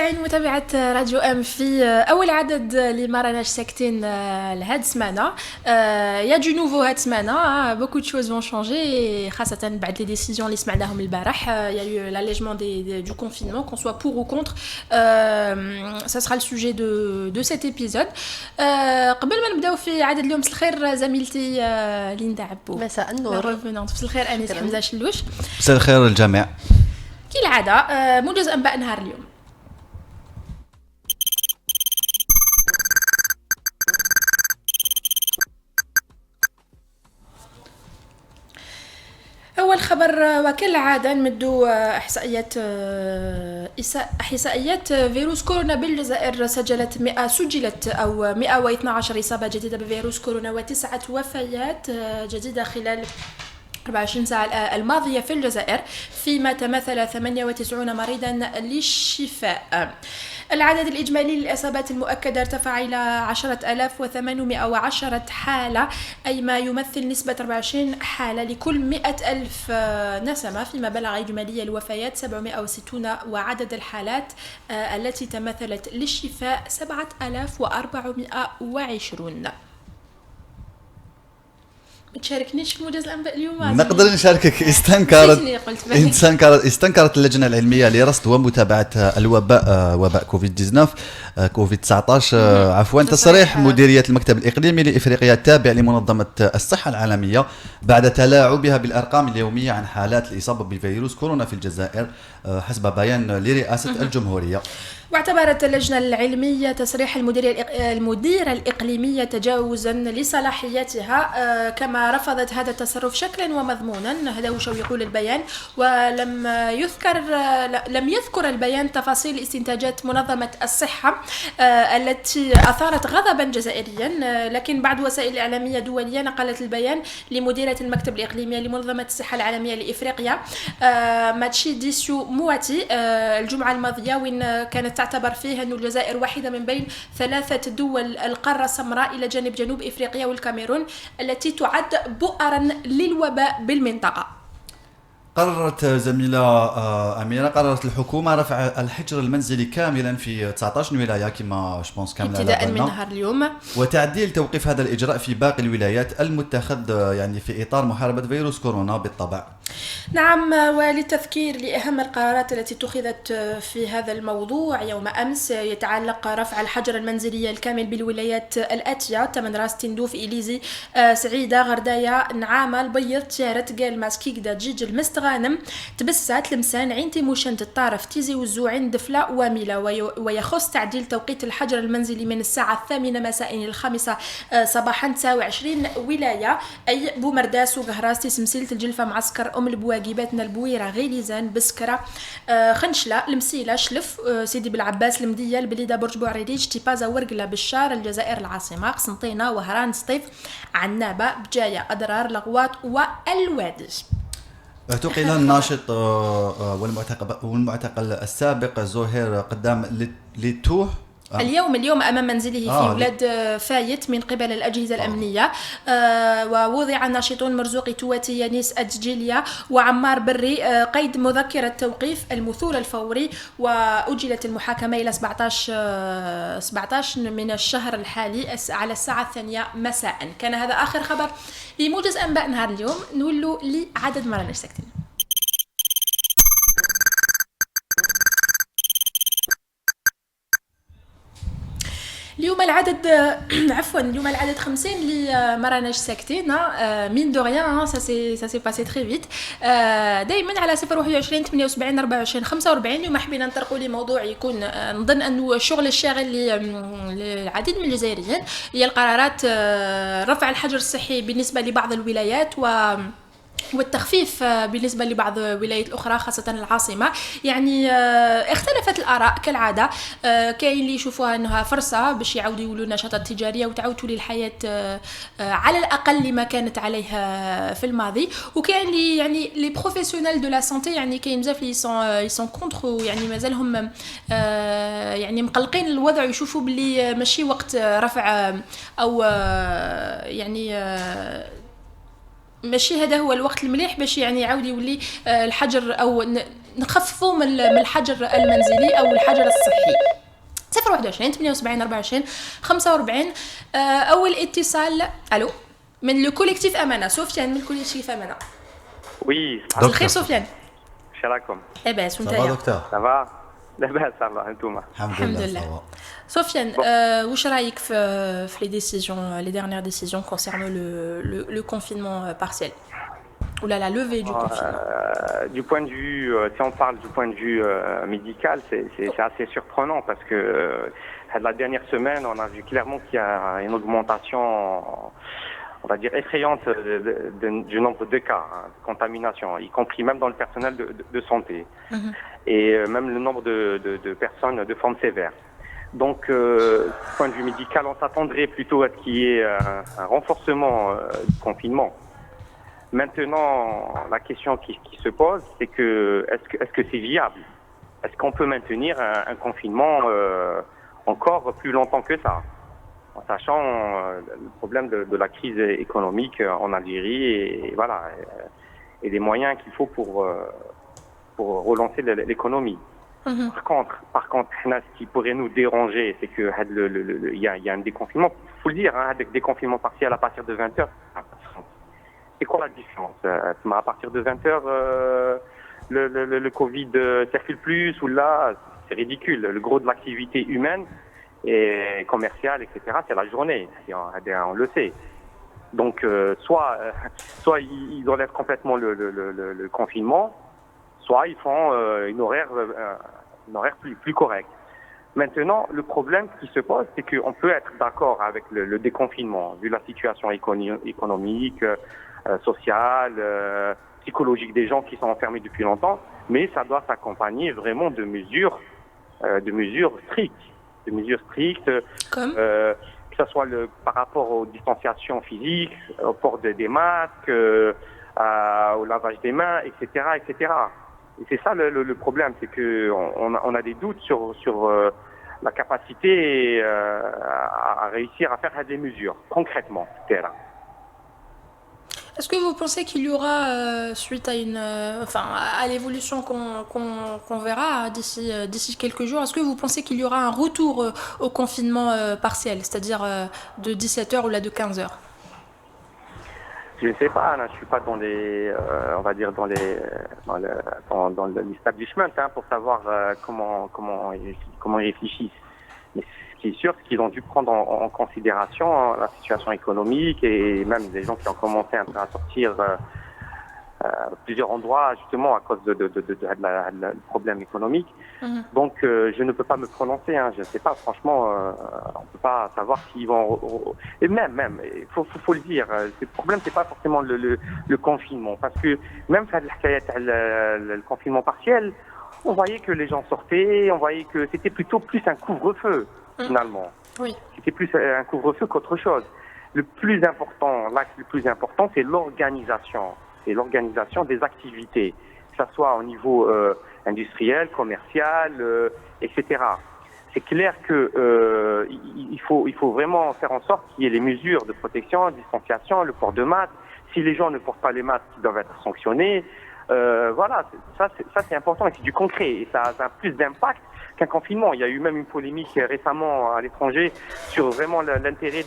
متابعين متابعة راديو ام في اول عدد اللي ما راناش ساكتين لهاد السمانه. يا دو نوفو هاد السمانه بوكو دو شوز فون شانجي خاصه بعد لي ديسيزيون اللي سمعناهم البارح. يا يو l'allègement du confinement qu'on soit pour ou contre. Ça sera le sujet de cet épisode. قبل ما نبداو في عدد اليوم مساء الخير زميلتي ليندا عبو. مساء النور. مساء الخير انيس حمزه شلوش. مساء الخير الجميع. كالعاده موجز انباء نهار اليوم. أول خبر وكالعادة نمدو إحصائيات فيروس كورونا بالجزائر سجلت 112 إصابة جديدة بفيروس كورونا و9 وفيات جديدة خلال 24 ساعة الماضية في الجزائر، فيما تمثل 98 مريضا للشفاء. العدد الإجمالي للإصابات المؤكدة ارتفع إلى 10,810 حالة، أي ما يمثل نسبة 24 حالة لكل 100,000 نسمة، فيما بلغ إجمالي الوفيات 760 وعدد الحالات التي تمثلت للشفاء 7,420. تشاركنيش في موجز الانباء اليوم؟ نقدر نشاركك. استنكرت اللجنه العلميه لرصد ومتابعه الوباء وباء كوفيد 19 عفوا تصريح مديريه المكتب الاقليمي لافريقيا التابع لمنظمه الصحه العالميه بعد تلاعبها بالارقام اليوميه عن حالات الاصابه بفيروس كورونا في الجزائر حسب بيان لرئاسه الجمهوريه. واعتبرت اللجنة العلمية تصريح المديرة الإقليمية تجاوزا لصلاحيتها، كما رفضت هذا التصرف شكلا ومضمونا. هذا وش يقول البيان، ولم يذكر البيان تفاصيل استنتاجات منظمة الصحة التي أثارت غضبا جزائريا، لكن بعض وسائل الإعلامية دولية نقلت البيان لمديرة المكتب الإقليمي لمنظمة الصحة العالمية لإفريقيا ماتشي ديسيو مواتي الجمعة الماضية، وين كانت تعتبر فيها أن الجزائر واحدة من بين 3 دول القارة السمراء إلى جانب جنوب إفريقيا والكاميرون التي تعد بؤرا للوباء بالمنطقة. قررت زميلة أميرة، قررت الحكومة رفع الحجر المنزلي كاملا في 19 ولاية كما شبونس كاملة ابتداء من نهار اليوم، وتعديل توقيف هذا الإجراء في باقي الولايات المتخذ يعني في إطار محاربة فيروس كورونا بالطبع. نعم، وللتذكير لأهم القرارات التي اتخذت في هذا الموضوع يوم أمس، يتعلق رفع الحجر المنزلي الكامل بالولايات الآتية: تمنراس، تندوف، إليزي، سعيدة، غرداية، نعامة، البيض، تيارت، قالماس، كيكدا، جيج، المستغانم، تبسات، لمسان، عين تيموشنت، الطارف، تيزي والزوعين، دفلة وميلا. ويخص تعديل توقيت الحجر المنزلي من الساعة 8 مساء إلى 5 صباحا 29 ولاية، أي بومرداس وقهراس، تسمسيلة، الجلفة، معسكر أم البواقيباتنا، البويرة، غيليزان، بسكرة، خنشلة، المسيلة، شلف، سيدي بالعباس، المدية، البليدة، برج بوعريريج، تيبازا، ورقلة، بشار، الجزائر العاصمة، قسنطينة، وهران، سطيف، عنابة، بجاية، أضرار، لغوات والوادي. اعتقل الناشط والمعتقل السابق زهير قدام لتوه اليوم أمام منزله في ولاد فايت من قبل الأجهزة الأمنية. ووضع الناشطون مرزوقي تواتي، يانيس أدجيليا، وعمار بري قيد مذكرة توقيف المثول الفوري، وأجلت المحاكمة إلى 17 من الشهر الحالي على الساعة 2 مساء. كان هذا آخر خبر لموجز أنباء نهار اليوم. نولوا لعدد مرة نسكتين. اليوم العدد اليوم العدد 50 اللي ما راناش ساكتين. مين دو ريان سا سي باسي تري فيت. دائما على 021 78 24 45. اليوم حبينا نطرقوا لي موضوع يكون نظن انه الشغل الشاغل للعديد من الجزائريين هي القرارات رفع الحجر الصحي بالنسبه لبعض الولايات والتخفيف بالنسبة لبعض الولايات الأخرى خاصة العاصمة. يعني اختلفت الآراء كالعادة. كاين اللي يشوفوها أنها فرصة باش يعاودوا يولوا النشاطات التجارية وتعاود تولي الحياة على الأقل لما كانت عليها في الماضي، وكاين اللي يعني لي بروفيسيونيل دو لا سانتي، يعني كاين بزاف اللي يسون كونتر، يعني مازالهم يعني مقلقين الوضع، يشوفوا باللي ماشي وقت رفع أو يعني ماشي هذا هو الوقت المليح باش يعني يعاود يولي الحجر او نخففوا من الحجر المنزلي او الحجر الصحي. 021 78 24 45. اول اتصال. الو، من لو كوليكتيف امانه. سفيان من الكوليكتيف امانه. وي الخير سفيان. شراكم؟ لاباس وانت؟ صافا دكتور؟ صافا لاباس الله. انتوما؟ الحمد لله. سفيان، واش رايك في les décisions, les dernières décisions concernant le confinement partiel ou la levée du confinement? Du point de vue, si on parle du point de vue médical, c'est assez surprenant parce que la dernière semaine, on a vu clairement qu'il y a une augmentation, on va dire effrayante, du nombre de cas de contamination, y compris même dans le personnel de santé, et même le nombre de personnes de forme sévère. Donc, du point de vue médical, on s'attendrait plutôt à ce qu'il y ait un renforcement du confinement. Maintenant, la question qui se pose, c'est que est-ce que c'est viable? Est-ce qu'on peut maintenir un confinement encore plus longtemps que ça, en sachant le problème de la crise économique en Algérie et voilà, et les moyens qu'il faut pour relancer l'économie. Par contre, ce qui pourrait nous déranger, c'est que il y a un déconfinement. Il faut le dire, un déconfinement partiel à partir de 20h. C'est quoi la différence? À partir de 20h, le Covid circule plus, ou là, c'est ridicule. Le gros de l'activité humaine et commerciale, etc., c'est la journée. On le sait. Donc, soit ils enlèvent complètement le confinement, soit ils font une horaire plus correcte. Maintenant, le problème qui se pose, c'est qu'on peut être d'accord avec le déconfinement, vu la situation économique, sociale, psychologique des gens qui sont enfermés depuis longtemps, mais ça doit s'accompagner vraiment de mesures strictes, Comme que ce soit par rapport aux distanciations physiques, au port des masques, au lavage des mains, etc., etc. Et c'est ça le problème, c'est que on a des doutes sur la capacité à réussir à faire des mesures concrètement. est-ce que vous pensez qu'il y aura, suite à à l'évolution qu'on verra d'ici quelques jours, est-ce que vous pensez qu'il y aura un retour au confinement partiel, c'est-à-dire de 17h ou là de 15h? Je ne sais pas, là, je suis pas dans on va dire dans l'establishment pour savoir comment ils réfléchissent. Mais ce qui est sûr, c'est qu'ils ont dû prendre en considération la situation économique et même des gens qui ont commencé un peu à sortir plusieurs endroits justement à cause de problème économique. Donc je ne peux pas me prononcer, je ne sais pas, franchement, on ne peut pas savoir s'ils vont... Et même, il faut le dire, le problème c'est pas forcément le confinement, parce que même le confinement partiel, on voyait que les gens sortaient, on voyait que c'était plutôt plus un couvre-feu finalement. Oui. C'était plus un couvre-feu qu'autre chose. L'axe le plus important, c'est l'organisation. C'est l'organisation des activités, que ce soit au niveau industriel, commercial, etc. C'est clair que il faut vraiment faire en sorte qu'il y ait les mesures de protection, distanciation, le port de masque. Si les gens ne portent pas les masques, ils doivent être sanctionnés. Voilà, ça c'est important et c'est du concret et ça a plus d'impact qu'un confinement. Il y a eu même une polémique récemment à l'étranger sur vraiment l'intérêt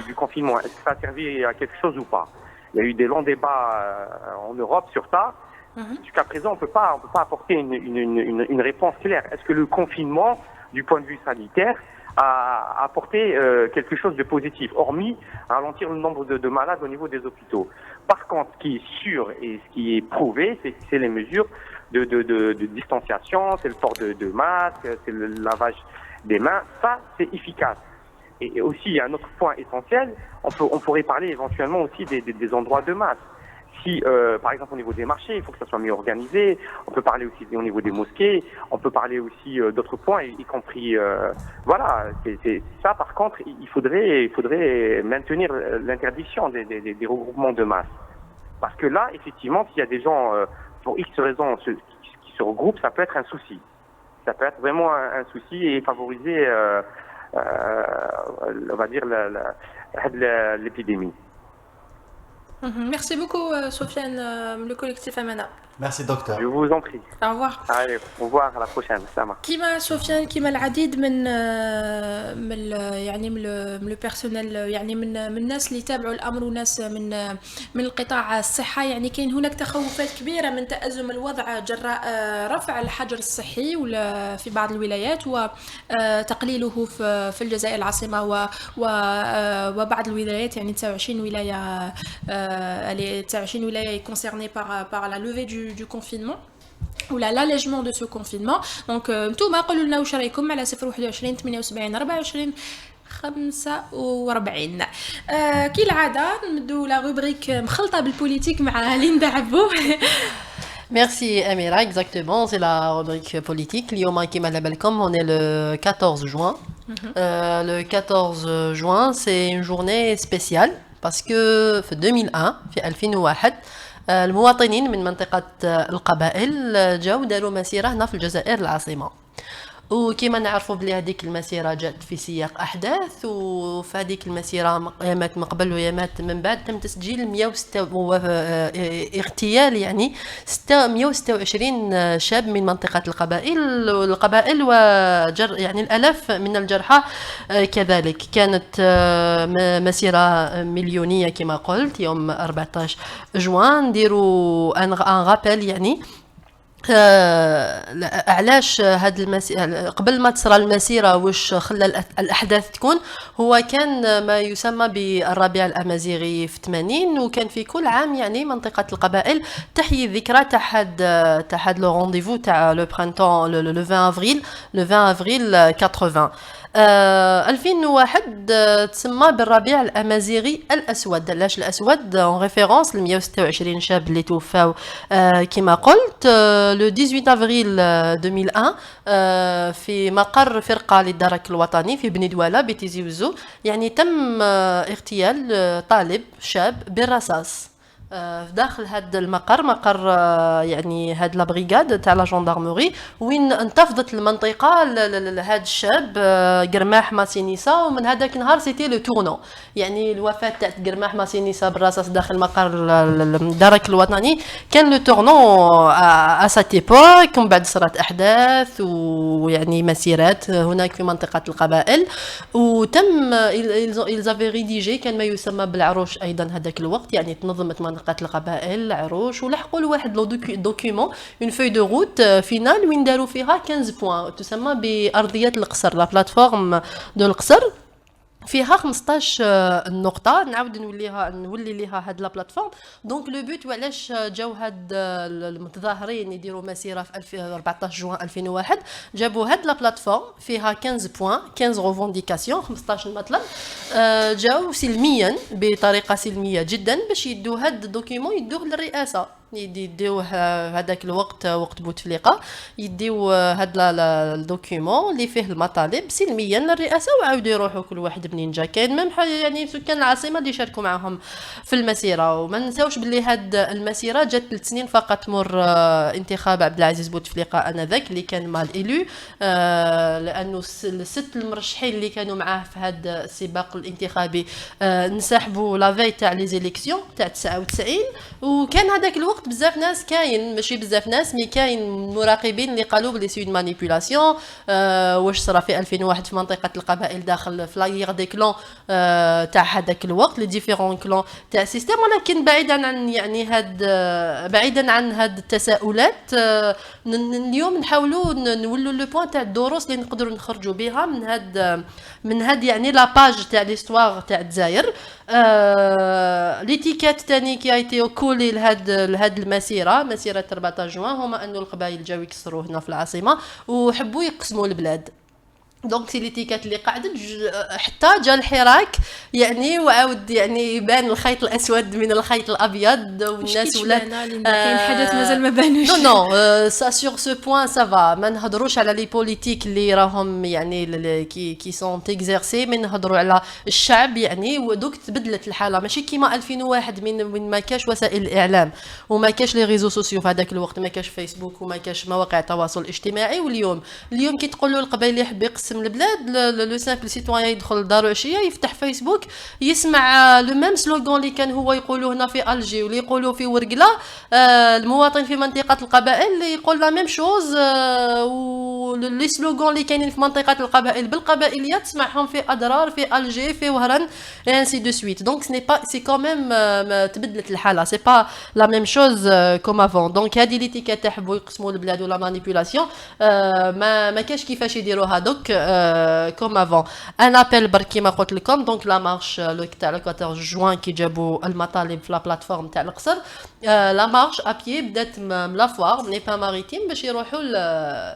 du confinement. Est-ce que ça a servi à quelque chose ou pas? Il y a eu des longs débats en Europe sur ça. Jusqu'à présent, on peut pas apporter une réponse claire. Est-ce que le confinement, du point de vue sanitaire, a apporté quelque chose de positif, hormis ralentir le nombre de malades au niveau des hôpitaux? Par contre, ce qui est sûr et ce qui est prouvé, c'est les mesures de distanciation, c'est le port de masques, c'est le lavage des mains. Ça, c'est efficace. Et aussi, il y a un autre point essentiel, on pourrait parler éventuellement aussi des endroits de masse. Si, par exemple, au niveau des marchés, il faut que ça soit mieux organisé. On peut parler aussi au niveau des mosquées. On peut parler aussi d'autres points, y compris... voilà, c'est ça, par contre, il faudrait maintenir l'interdiction des regroupements de masse. Parce que là, effectivement, s'il y a des gens, pour X raisons, qui se regroupent, ça peut être un souci. Ça peut être vraiment un souci et favoriser... on va dire l'épidémie. Merci beaucoup, Sofiane, le collectif Amana. ميرسي دكتور. Je vous en prie. Au revoir. Allez, au revoir, à la prochaine. Sama. كيما سفيان كيما العديد من البيرسونيل يعني من الناس اللي يتابعوا الامر وناس من القطاع الصحه، يعني كاين هناك تخوفات كبيره من تأزم الوضع جراء رفع الحجر الصحي ولا في بعض الولايات وتقليله في الجزائر العاصمه وبعض الولايات، يعني 29 ولايه 29 ولايه concernée par la levée du confinement ou l'allègement de ce confinement. Donc نتوما قولوا لنا واش رايكم على 021 78 24 45. كالعاده نبدو لا روبريك مخلطه بالبوليتيك مع ليندا عبو. Merci Amira, exactement, c'est la rubrique politique. اليوم كيما على بالكم on est le 14 juin. Le 14 juin, c'est une journée spéciale parce que في 2001 في 2001 المواطنين من منطقة القبائل جاو داروا مسيرة هنا في الجزائر العاصمة، وكما نعرفوا بلي هذيك المسيرة جات في سياق أحداث، وفي هذيك المسيرة يامات من قبل ويامات من بعد تم تسجيل 106 اغتيال، يعني 126 شاب من منطقة القبائل يعني الآلاف من الجرحى كذلك. كانت مسيرة مليونية كما قلت يوم 14 جوان. نديروا ان غابيل يعني علاش هاد المسيرة قبل ما تصرى المسيرة واش خلى الأحداث تكون. هو كان ما يسمى بالربيع الأمازيغي في 80، وكان في كل عام يعني منطقة القبائل تحيي الذكرى تاع هاد لو رونديفو تاع لو برينتون لو 20 افريل 80. 2001 تسمى بالربيع الامازيغي الاسود. علاش الاسود؟ اون ريفيرونس ل 126 شاب اللي توفاو كما قلت لو 18 افريل 2001 في مقر فرقه للدرك الوطني في بني دوالة بتيزي وزو، يعني تم اغتيال طالب شاب بالرصاص في داخل هذا مقر يعني هاد لا بريغاد تاع لا جوندارموري، وين انتفضت المنطقه لهذا الشاب قرماح ماسينيسا. ومن هذاك النهار سيتي لو تورنون، يعني الوفاه تاع قرماح ماسينيسا بالرصاص داخل مقر الدرك الوطني كان لو تورنون ا سات ايبوك. ومن بعد صارت احداث ويعني مسيرات هناك في منطقه القبائل، وتم إلزافي ريديجي كان ما يسمى بالعروش ايضا هذاك الوقت، يعني تنظمت منطقة القبائل العروش ولحقوا لواحد لو دوكيومون اون فوي دو روت فينال وين داروا فيها 15 بوين تسمى بأرضيات القصر، لا بلاتفورم دو القصر فيها 15 نقطة نعاود نولي ليها هاد لا بلاتفورم. دونك لو بوت وعلاش جاو هاد المتظاهرين يديروا مسيرة في 14 جوان 2001 جابوا هاد لا بلاتفورم فيها 15 بوين 15 ريفونديكاسيون 15 مطلب جاو سلميا بطريقة سلمية جدا باش يدوا هاد الدوكيومون يدوه للرئاسة، يديوه هذاك الوقت وقت بوتفليقه يديو هاد الدوكيومون اللي فيه المطالب سلميا للرئاسه، وعاودوا يروحوا كل واحد منين جا. كاين ميم يعني سكان العاصمه اللي شاركوا معهم في المسيره. وما نساوش باللي هاد المسيره جات 3 سنين فقط مر انتخاب عبد العزيز بوتفليقه انذاك اللي كان مال ايلو، لانه الست المرشحين اللي كانوا معاه في هذا السباق الانتخابي انسحبوا لافي تاع لي زيليكسيون تاع 99. وكان هذاك الوقت بزاف ناس، كاين ماشي بزاف ناس مي كاين مراقبين اللي قالوا بلي سي اون مانيبيولاسيون واش صرا في 2001 في منطقه القبائل داخل في لاغيغ دي كلون تاع هذاك الوقت لي ديفيرون كلون تاع السيستم. ولكن بعيدا عن يعني بعيدا عن هاد التساؤلات اليوم نحاولوا نولوا لو بوين تاع الدروس اللي نقدروا نخرجوا بها من هاد يعني لا باج تاع ليستوار تاع الجزائر. ليتيكات تاني كي ايتي كولي لهاد المسيره مسيره 14 جوان هما انه القبائل جاو يكسروا هنا في العاصمه وحبوا يقسموا البلاد. دونك سي ليتيكات اللي قعدت حتى جا الحراك يعني وعاود يعني يبان الخيط الاسود من الخيط الابيض والناس ولات كاين حدث مازال ما بانوش. نو سا سور سو بوين سافا ما نهضروش على لي بوليتيك اللي راهم يعني كي سون تيكزيرسي، من نهضروا على الشعب يعني. ودوك تبدلت الحاله ماشي كيما 2001 من ما كاش وسائل الاعلام وما كاش لي ريزو سوسيو في هذاك الوقت، ما كاش فيسبوك وما كاش مواقع التواصل الاجتماعي. واليوم كي تقولوا القبائل يحب يقسم يقسم البلاد لو سامبل سيتويان يدخل لدارو عشيه يفتح فيسبوك يسمع لو ميم سلوغان اللي كان هو يقولوه هنا في الجي واللي يقولوه في ورقله. المواطن في منطقه القبائل اللي يقول لا ميم شوز، ولي سلوغان اللي كاينين في منطقه القبائل بالقبائليه تسمعهم في اضرار في الجي في وهران انسي دو سويت. دونك سي با سي كون ميم تبدلت الحاله، سي با لا ميم شوز كوم افون. دونك هذه ليتيكيت يحبوا يقسموا البلاد ولا مانيبيولاسيون ما كاش كيفاش يديروا هذوك كوم افون. ان ابل برك كيما قلت لكم. دونك لا مارش لو تاع 14 جوان كي جابوا المطالب في لا بلاتفورم تاع القصر، لا مارش ابيي بدات من لا فوار من با ماريتيم باش يروحوا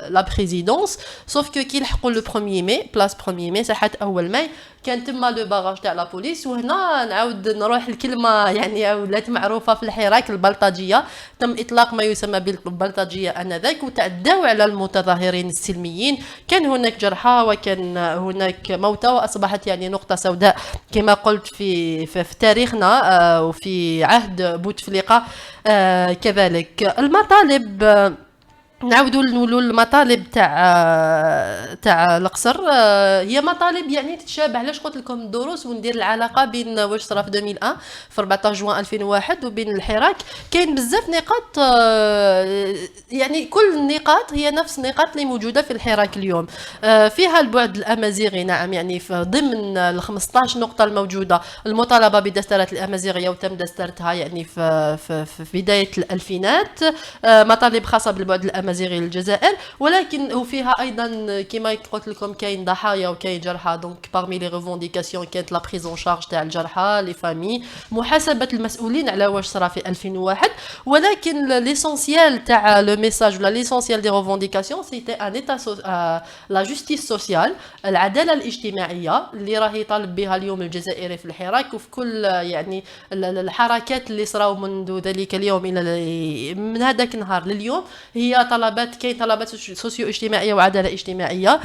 لا بريزيدونس. سوف كو كي لحقوا لو 1 ماي بلاص 1 ماي ساحه اول ماي كان تما لو باراج تاع لا بوليس. وهنا نعاود نروح الكلمه يعني ولات معروفه في الحراك البلطجيه. تم اطلاق ما يسمى بالبلطجيه انذاك وتعداو على المتظاهرين السلميين. كان هناك جرحى وكان هناك موتى واصبحت يعني نقطه سوداء كما قلت في تاريخنا وفي عهد بوتفليقه. كذلك المطالب نعاودوا نقولوا المطالب تاع القصر هي مطالب يعني تتشابه. علاش قلت لكم الدروس وندير العلاقه بين واش صرا في 2001 في 14 جوان 2001 وبين الحراك. كاين بزاف نقاط يعني كل النقاط هي نفس النقاط اللي موجوده في الحراك اليوم. فيها البعد الامازيغي نعم، يعني في ضمن ال 15 نقطه الموجوده المطالبه بدسترات الامازيغيه وتم دسترتها يعني في بدايه الالفينات. مطالب خاصه بالبعد الامازيغي الجزائر، ولكن وفيها ايضا كما قلت لكم كاين ضحايا وكاين جرحى. دونك بارمي لي ريفونديكاسيون كانت لا بريزون شارج تاع الجرحى لي فامي، محاسبه المسؤولين على واش صرا في 2001. ولكن ليسونسيال تاع لو ميساج ولا ليسونسيال دي ريفونديكاسيون سيتي ان ايتا لا جوستيس سوسيال، العداله الاجتماعيه اللي راهي طالب بها اليوم الجزائري في الحراك وفي كل يعني الحركات اللي صراو منذ ذلك اليوم الى من هذاك النهار لليوم. هي طلبات، كاين طلبات سوسيو اجتماعيه وعداله اجتماعيه.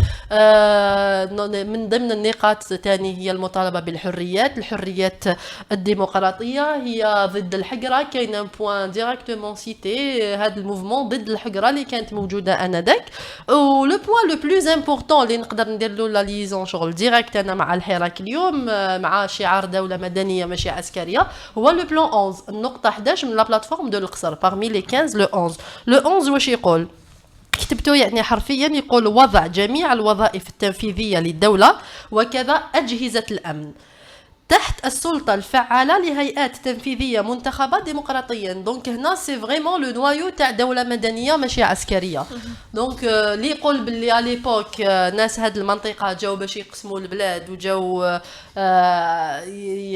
من ضمن النقاط ثاني هي المطالبه بالحريات، الحريات الديمقراطيه، هي ضد الحقره. كاين ان بوين ديريكتومون سيتي هذا الموفمون ضد الحقره اللي كانت موجوده انذاك. و لو بوين لو بلوز امبورطون اللي نقدر ندير له لا ليزون شغل ديريكت انا مع الحراك اليوم مع شعار دوله مدنيه ماشي عسكريه هو لو بلان 11 النقطه 11 من لا بلاتفورم دو القصر. parmi les 15 لو 11 لو 11 واش يقول؟ كتبته يعني حرفيا يقول وضع جميع الوظائف التنفيذيه للدوله وكذا اجهزه الامن تحت السلطة الفعالة لهيئات تنفيذية منتخبة ديمقراطيا. دونك هنا سي فريمون لو نوايو تاع دولة مدنية ماشي عسكرية. دونك اللي يقول باللي على ليبوك ناس هاد المنطقة جاو باش يقسموا البلاد وجاو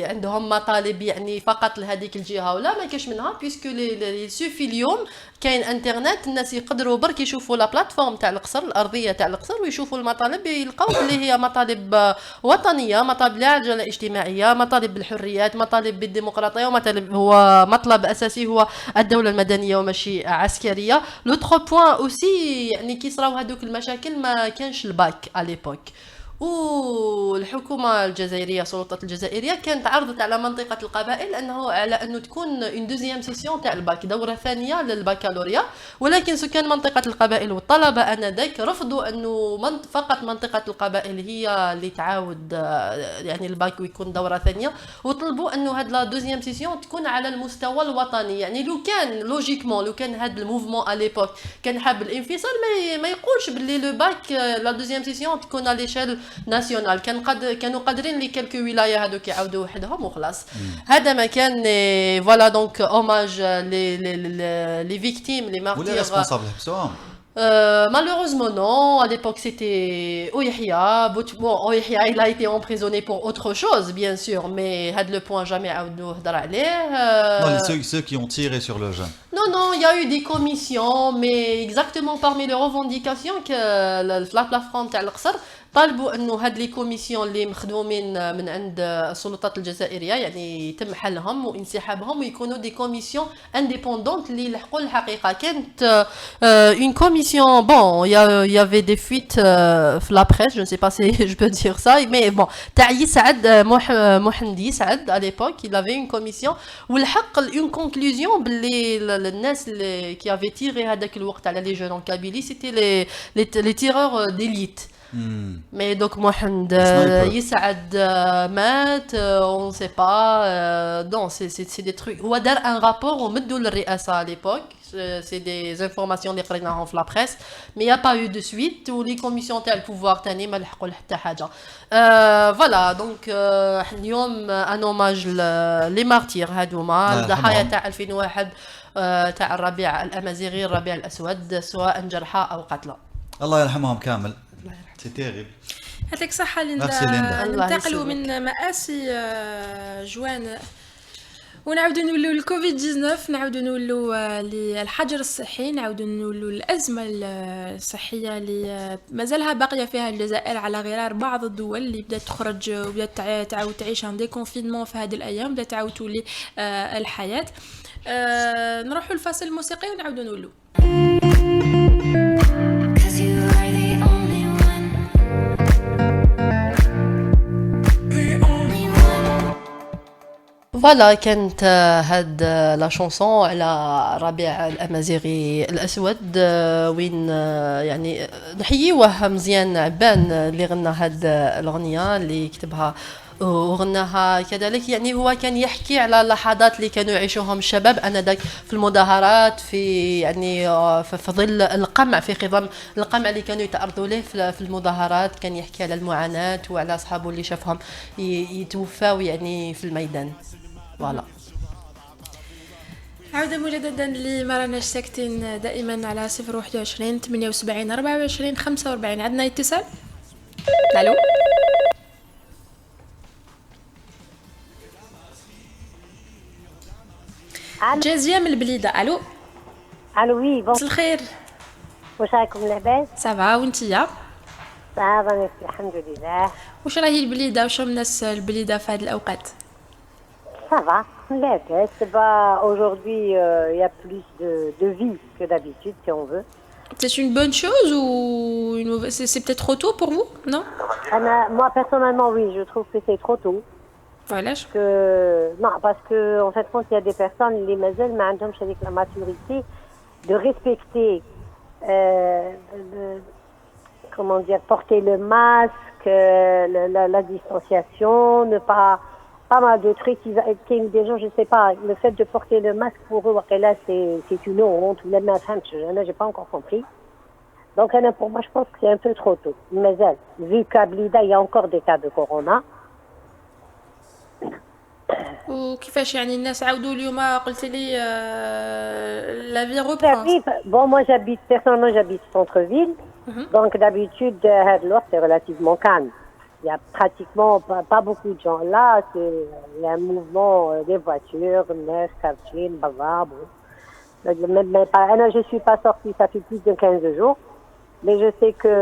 عندهم مطالب يعني فقط لهذيك الجهة ولا ما كاش منها، بيسكو لي سوفي اليوم كاين انترنت الناس يقدروا برك يشوفوا لا بلاتفورم تاع القصر الارضيه تاع القصر ويشوفوا المطالب يلقاو اللي هي مطالب وطنيه، مطالب العداله الاجتماعيه، مطالب بالحريات، مطالب بالديمقراطيه، ومطالب هو مطلب اساسي هو الدوله المدنيه وماشي عسكريه. لوتر بوين اوسي يعني كي صراو هذوك المشاكل ما كانش الباك على ليبوك، والحكومه الجزائريه السلطات الجزائريه كانت عرضت على منطقه القبائل انه على انه تكون اون دوزيام سيسيون تاع الباك، دوره ثانيه للبكالوريا. ولكن سكان منطقه القبائل والطلبه انذاك رفضوا انه فقط منطقه القبائل هي اللي تعاود يعني الباك ويكون دوره ثانيه، وطلبوا انه هاد لا دوزيام سيسيون تكون على المستوى الوطني. يعني لو كان لوجيكمون لو كان هاد الموفمون على ليبوك كان حاب الانفصال ما يقولش باللي لو باك لا دوزيام سيسيون تكون على ليشيل ناسيونال. كانوا قادرين لي كلكو ولايه هذوك يعاودوا وحدهم وخلاص. هذا ما كان فوالا. دونك اوماج لي فيكتيم لي مارتير. ولا ريسبونسابل حبسوهم malheureusement non, à l'époque c'était Oyahia. Bon, Oyahia il a été emprisonné pour autre chose bien sûr, mais had le point jamais عاودوا هضر عليه. Non, ceux qui ont tiré sur le jeune. Non, il y a eu des commissions, mais exactement parmi les revendications que la plateforme تاع القصر طالبوا انه هاد لي كوميسيون اللي مخدومين من عند السلطات الجزائريه يعني يتم حلهم وانسحابهم ويكونوا دي كوميسيون انديبوندونت اللي يلحقوا الحقيقه. كانت اون كوميسيون بون يافي دي فويت في لا بريس جو نسي با سي جو بو دير سا مي بون تاع يسعد محمد يسعد على ليبوك il avait une commission والحق اون كونكلوزيون باللي الناس اللي كي افي تيري هذاك الوقت على لي جون ان كابيلي سيتي لي تيرور ديليت. مي دوك محمد سنايبر. يسعد مات اون سي با دون سي دي تروك هو دار ان رابور ومدوا للرئاسه ليبوك سي دي زانفورماسيون اللي قريناهم في لا بريس مي يا با يو دو سويت ولي كوميسيون تاع البوفوار تاني ما لحقوا حتى حاجه فوالا دونك اليوم ان اوماج لي مارتير هادوما الله الضحايا يرحمهم. تاع 2001 تاع الربيع الامازيغي الربيع الاسود سواء جرحى او قتلى الله يرحمهم كامل. سي تيريبل. يعطيك الصحة Merci Linda. الله ننتقلوا يسلمك. من مآسي جوان ونعاودوا نولوا الكوفيد 19 نعاودوا نولوا للحجر الصحي نعاودوا نولوا الأزمة الصحية اللي مازالها باقية فيها الجزائر على غرار بعض الدول اللي بدأت تخرج وبدأت تعاود تعيش عن ديكونفينمون في هذه الأيام بدأت تعاود تولي الحياة. نروحوا الفاصل الموسيقي ونعاودوا نولوا. Cause you are the only one. The only one. فوالا كانت هاد لا شونسون على ربيع الامازيغي الاسود وين يعني نحييوه مزيان عبان اللي غنى هاد الاغنيه اللي كتبها وغناها كذلك. يعني هو كان يحكي على اللحظات اللي كانوا يعيشوهم الشباب انذاك في المظاهرات في يعني في ظل القمع في خضم القمع اللي كانوا يتعرضوا له في المظاهرات. كان يحكي على المعاناه وعلى اصحابه اللي شافهم يتوفاو يعني في الميدان. فوالا عودة مجددا لما راناش ساكتين دائما على 021 78 24 45. عندنا اتصال. الو جازية من البليدة. الو الو وي بون مساء الخير. واش رايكم لاباس؟ سافا وانتيا صافا ميرسي الحمد لله. واش راهي البليدة وشو الناس البليدة في هذه الأوقات؟ صافا لاباس. با aujourd'hui il y a plus de vie que d'habitude si on veut. C'est une bonne chose ou c'est peut-être trop tôt pour vous, non? Moi personnellement oui, je trouve que c'est trop tôt. Voilà. Non, parce que en fait quand il y a des personnes les mazal ما عندهمش هذيك la maturité de respecter comment dire, porter le masque, la distanciation, ne pas mal de trucs des gens, je sais pas, le fait de porter le masque pour eux, là c'est une honte, ou la là j'ai pas encore compris. Donc pour moi je pense que c'est un peu trop tôt. Mais vu qu'à Blida il y a encore des cas de corona. وكيفاش يعني الناس عاودوا اليوم قلت لي لا في reprend. Bon moi j'habite centre-ville. Donc d'habitude c'est relativement calme. Il y a pratiquement pas beaucoup de gens là, il y a un mouvement des voitures, neuf, quartiers, bazar, bon. Mais je suis pas sortie, ça fait plus de 15 jours. Mais je sais que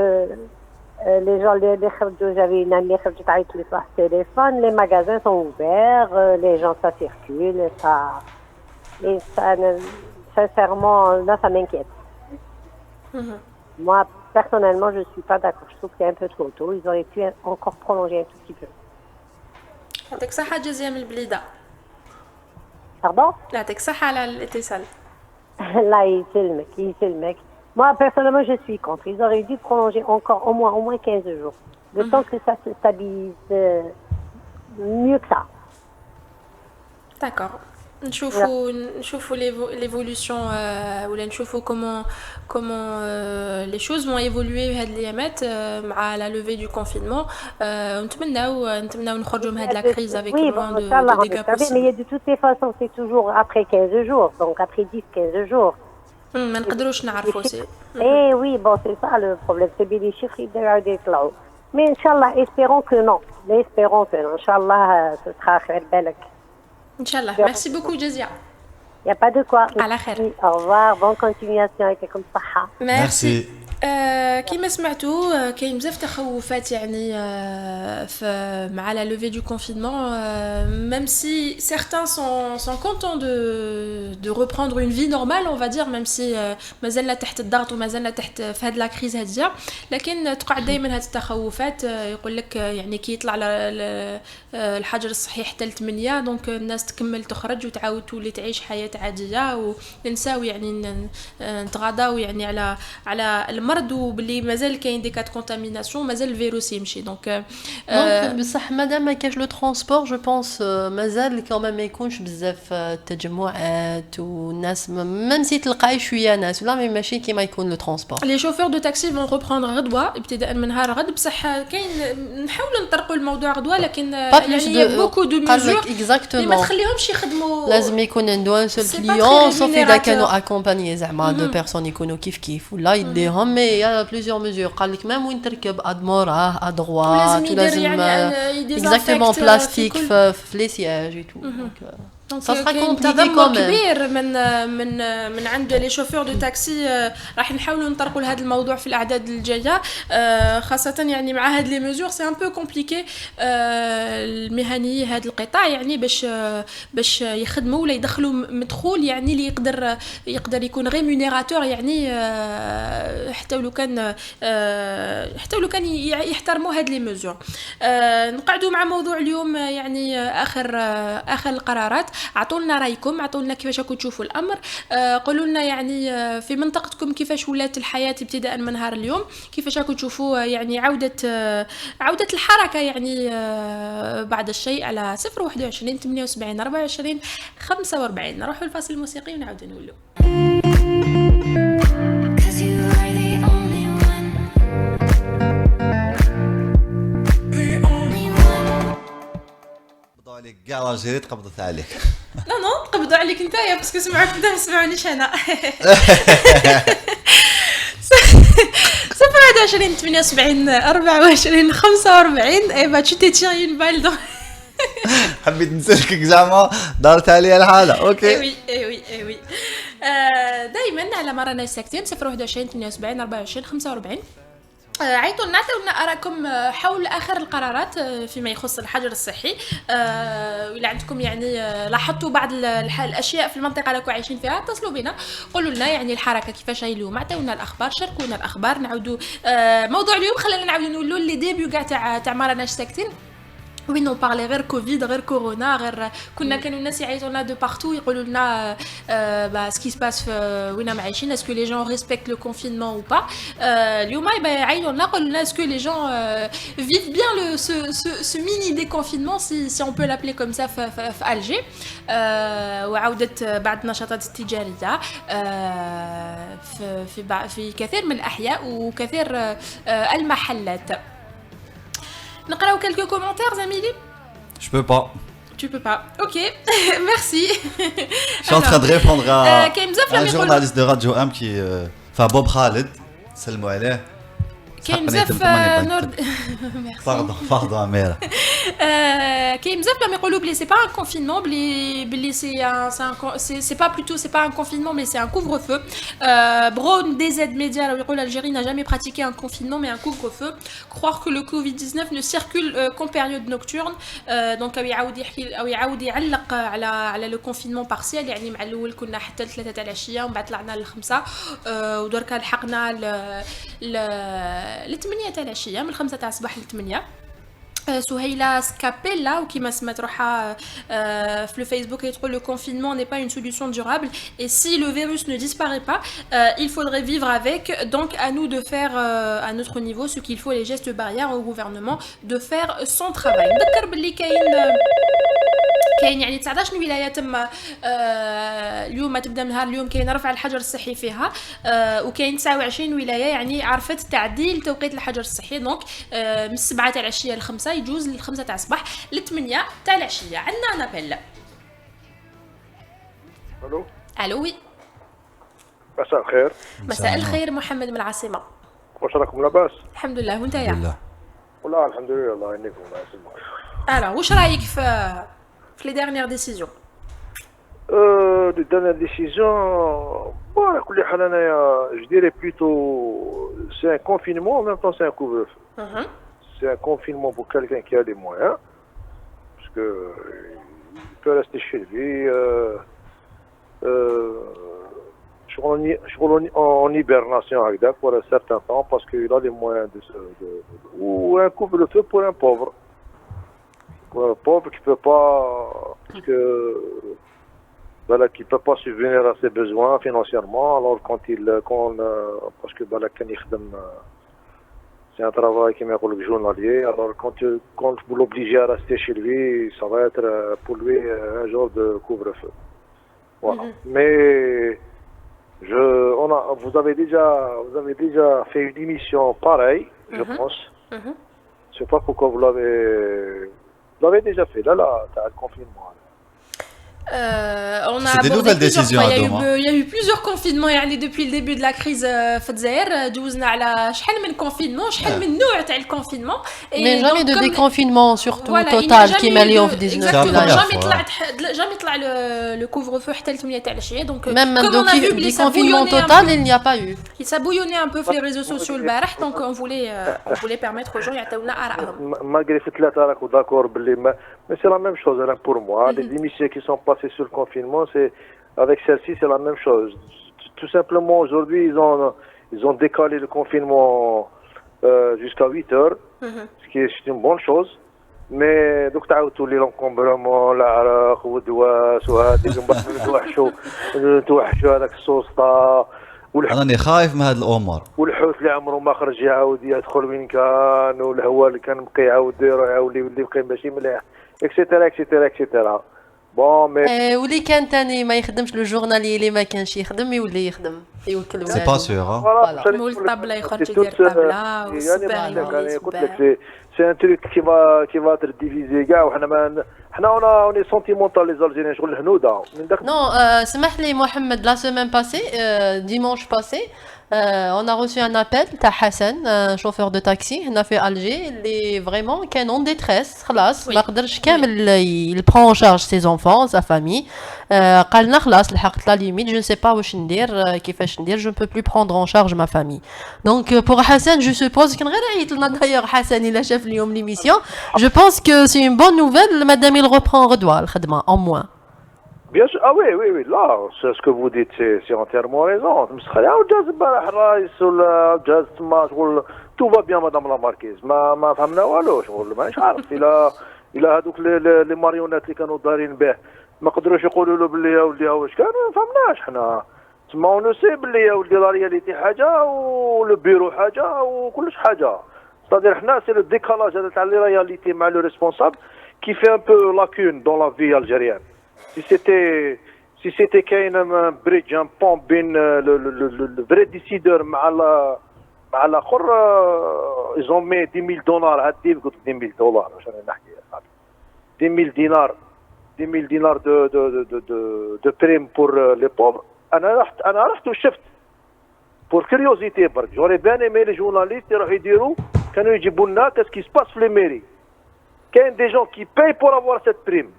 les gens, j'avais une amie qui a été par téléphone, les magasins sont ouverts, les gens ça circule, et ça sincèrement, là ça m'inquiète. Moi, personnellement, je suis pas d'accord. Je trouve que c'est un peu trop tôt. Ils auraient pu encore prolonger un tout petit peu. يعطيك صحة جزية من البليدة. Pardon? يعطيك صحة على الاتصال. Là, يسلمك. Moi, personnellement, je suis contre. Ils auraient dû prolonger encore au moins 15 jours. Le temps que ça se stabilise mieux que ça. D'accord. نشوفوا l'évolution ولا نشوفوا comment les choses vont évoluer هاد الايامات مع la levée du confinement. نتمناو نخرجوا من هاد la crise avec oui, moins bon, de dégâts possibles. Mais de toutes les façons, c'est toujours après 15 jours. Donc après 10-15 jours. ما نقدروش نعرفوا سي. Eh oui, bon, c'est ça le problème. C'est bien les chiffres qui déclarent. Mais Inch'Allah, espérons que non. Inch'Allah, ce sera خير بالك. ان شاء الله. ميرسي بوكو جزية. Il n'y a pas de quoi. على خير. Au revoir, bonne continuation avec comme صحة. ميرسي. كيما سمعتوا كاين بزاف تخوفات يعني مع la levée du confinement, même si certains sont contents de reprendre une vie normale, on va dire, même si مازلنا تحت الضغط ومازلنا تحت في هاد لا كريز هذه. لكن تقع دائما هاد التخوفات. يقول لك يعني كي يطلع الحجر الصحي حتى ل 8 دونك الناس تكمل تخرج وتعاود تولي تعيش حياة عادية وننساو يعني نتغاضاو يعني على المرض المرض وباللي مازال كاين دي كات كونتاميناسيون مازال الفيروس يمشي دونك دونك بصح مادام ما كاش لو ترونسبور جو بونس مازال كمان ما يكونش بزاف تجمعات والناس ميم سي تلقاي شويه ناس ولا ماشي كيما يكون لو ترونسبور. لي شوفور دو تاكسي فون ريبروندر غدوه ابتداء من نهار غد بصح كاين نحاولوا نطرقوا الموضوع غدوه لكن يعني بوكو دو ميزور اللي ما تخليهمش يخدموا لازم يكون عنده ان سول كليون سوف اذا كانوا اكومباني زعما دو بيرسون يكونوا كيف ولا يديهم مي يا بليزيور ميزور قال لك ميم وين تركب ادموراه ادغوات ولازم اكزاكتومون بلاستيك في لي سياج اي تو دونك ça sera compliqué تضمن quand même. كبير من عند لي شوفور دو تاكسي راح نحاولوا نطرقوا لهذا الموضوع في الاعداد الجايه خاصه يعني مع هاد لي ميزور سي ان بو كومبليكي المهنيين هذا القطاع يعني باش يخدموا ولا يدخلوا مدخول يعني اللي يقدر يكون ريمونيراتور يعني حتى لو كان يحترموا هاد لي ميزور. نقعدوا مع موضوع اليوم يعني اخر القرارات. عطوا لنا رايكم، عطوا لنا كيفاش راكم تشوفوا الامر، قولوا لنا يعني في منطقتكم كيفاش ولات الحياه ابتداء من نهار اليوم، كيفاش راكم تشوفوا يعني عوده الحركه يعني بعد الشيء على 021 78 24 45. نروحوا الفاصل الموسيقي ونعاودوا نولوا. Cause you are the only one. The only one. قبضوا عليك كاع الجيري تقبضت عليك. نو قبضوا عليك نتايا باسكو سمعوك انت ما سمعونيش انا. 021 78 24 45 اي با tu t'es tiré une balle dans حبيت نسلكك زعما دارت عليا الحاله. اوكي. اي وي دائما على ما رانا ساكتين 021 78 24 45. عيطوا لنا عطيونا آراءكم حول آخر القرارات فيما يخص الحجر الصحي. إذا عندكم يعني لاحظتوا بعض الأشياء في المنطقة اللي عايشين فيها اتصلوا بنا قولوا لنا يعني الحركة كيفاش هي اليوم، عطيونا الأخبار، شاركونا الأخبار. نعودوا موضوع اليوم خلينا نعاودوا نقولوا اللي ديبيو كاع تاع ما راناش ساكتين وين نو بارلي غير كوفيد غير كورونا غير كانوا الناس يعيطوا لنا دو بارتو يقولوا لنا با سكي سباس وين عايشين اسكو لي جون ريسبكت لو كونفينمون او با. اليوم يعيطوا لنا يقولوا لنا اسكو لي جون vivent bien ce mini déconfinement si on peut l'appeler comme ça في ألجي. وعودة بعض النشاطات التجارية في كثير من الأحياء وكثير المحلات. نقراو quelques commentaires Zamili. Je peux pas. Tu peux pas. OK. Merci. Je suis en train de répondre à un journaliste de Radio Am qui enfin Bob Khaled. سلموا عليه. كاين بزاف نورد باردون اميره. كاين بزاف لما يقولوا بلي سي با ان كونفينمون بلي سي با plutôt c'est pas un confinement mais c'est un couvre-feu. Brown DZ Media يقول l'Algérie n'a jamais pratiqué un confinement mais un couvre-feu. Croire que le Covid-19 ne circule qu'en période nocturne. Donc يعاود يعلق على لو كونفينمون بارسيال يعني مع الاول كنا حتى ل 3 تاع العشيه ومن بعد طلعنا ل 5 ودركا لحقنا ل 8 تاع العشيه من 5 تاع الصباح ل 8. سهيلة سكابيلا وكما سمعت روحها في الفيسبوك يقول le confinement n'est pas une solution durable et si le virus ne disparaît pas il faudrait vivre avec, donc à nous de faire à notre niveau ce qu'il faut, les gestes barrières au gouvernement de faire son travail. نذكر باللي كاين يعني 19 ولايه تم اليوم تبدا من نهار اليوم كاين رفع الحجر الصحي فيها وكاين 29 ولايه يعني عرفت تعديل توقيت الحجر الصحي. دونك من 7 تاع العشيه ل 5 يجوز ل 5 تاع الصباح ل 8 تاع العشيه. عندنا نابيل. الو وي مساء الخير. مساء الخير محمد من العاصمه. واش راكم لاباس؟ الحمد لله وانت يا؟ والله الحمد لله الله يعينكم الله يسلمك. واش رايك في les dernières décisions؟ Les dernières décisions, bon, à كل حال أنايا je dirais plutôt c'est un confinement en même temps c'est un couvre-feu. C'est un confinement pour quelqu'un qui a les moyens, parce que il peut rester chez lui, en hibernation هكذا pour un certain temps parce qu'il a les moyens ou un couvre-feu pour un pauvre. Pour un pauvre qui peut pas, parce que voilà, qui ne peut pas subvenir à ses besoins financièrement, alors parce que voilà, c'est un travail qui m'est journalier, alors quand vous l'obligez à rester chez lui, ça va être pour lui un genre de couvre-feu. Voilà. Mais vous avez déjà fait une émission pareille, je pense. Je sais pas pourquoi vous l'avez déjà fait, là, t'as le confinement. On a C'est des abordé nouvelles plusieurs décisions, fois. Adouma. Il y a eu plusieurs confinements يعني depuis le début de la crise في الجزائر دوزنا على شحال من confinement شحال من نوع تاع الconfinement Mais jamais de déconfinement, surtout Voilà, il n'y a total, jamais qui eu m'a lié de- au 19 exactement, première jamais fois. jamais طلع le couvre-feu حتى ل 8 تاع العشية donc Même comme on a vu que ça déconfinement bouillonnait un total, peu- il n'y a pas eu. ça bouillonnait un peu في les réseaux sociaux البارح donc on voulait permettre aux gens يعطيونا آرائهم. Malgré ces là d'accord, mais c'est la même chose hein, pour moi. Les émissions qui sont passées sur le confinement, avec celle-ci, c'est la même chose. Tout simplement, aujourd'hui, ils ont décalé le confinement jusqu'à 8 heures, ce qui est une bonne chose. Mais donc, tous les encombrements, العرق والدواس وهذيك من بعد نتوحشوا هذاك السوسطة راني خايف من هذه الامور. والحوت اللي عمره ما خرج يعاود يدخل وين كان والهواء اللي كان بقى يعاود يعاود يولي بقى ماشي مليح اكسيتيرا اكسيتيرا اكسيتيرا بون مي واللي كان تاني ما يخدمش لو جورنالي اللي ما كانش يخدم يولي يخدم يوكل سي با سور. مول الطابلة يخرج يدير طابلة والصباح يولي قلت صباح. لك سي ان تروك كي فا تر ديفيزي كاع وحنا اوني سونتيمونتال لي زالجيريان شغل الهنوده من داك Non, سمح لي محمد, la semaine passée, dimanche passé, on a reçu un appel تاع حسن, chauffeur de taxi, هنا في Alger, اللي vraiment كان en détresse, خلاص, ما قدرش كامل, il prend en charge ses enfants, sa famille, قال لنا خلاص لحقت la limite, je ne sais pas واش ندير, كيفاش ندير, je ne peux plus prendre en charge ma famille. Donc pour Hassan, je suppose كان غير عيط لنا d'ailleurs حسن إلا شاف اليوم l'émission, je pense que c'est une bonne nouvelle, madame il reprend غدوة الخدمة, en moins. Bien sûr, ah oui, là, c'est ce que vous dites, c'est entièrement raison. Tout va bien, madame la marquise. ما فهمنا والو شغل مانيش عارف إلا هذوك لي ماريونات اللي كانوا دارين به ما قدروش يقولوا له باللي يا ولدي واش كان ما فهمناش حنا تما اون سي باللي يا ولدي لا رياليتي حاجه ولو بيرو حاجه وكلش حاجه. C'est-à-dire حنا سي لو ديكالاج هذا تاع لي رياليتي مع لو ريسبونسابل qui fait un peu lacune dans la vie algérienne. Si c'était un bridge, un pont بين le vrai décideur مع الاخر, ils ont mis $10,000 هادي قلت $10,000 واش راني نحكي صاحبي $10,000 de prime pour les pauvres. انا رحت وشفت pour curiosité برك. j'aurais bien aimé les journalistes يروحوا يديروا كانوا يجيبوا لنا qu'est-ce qui se passe في les mairies. كاين des gens qui payent pour avoir cette prime.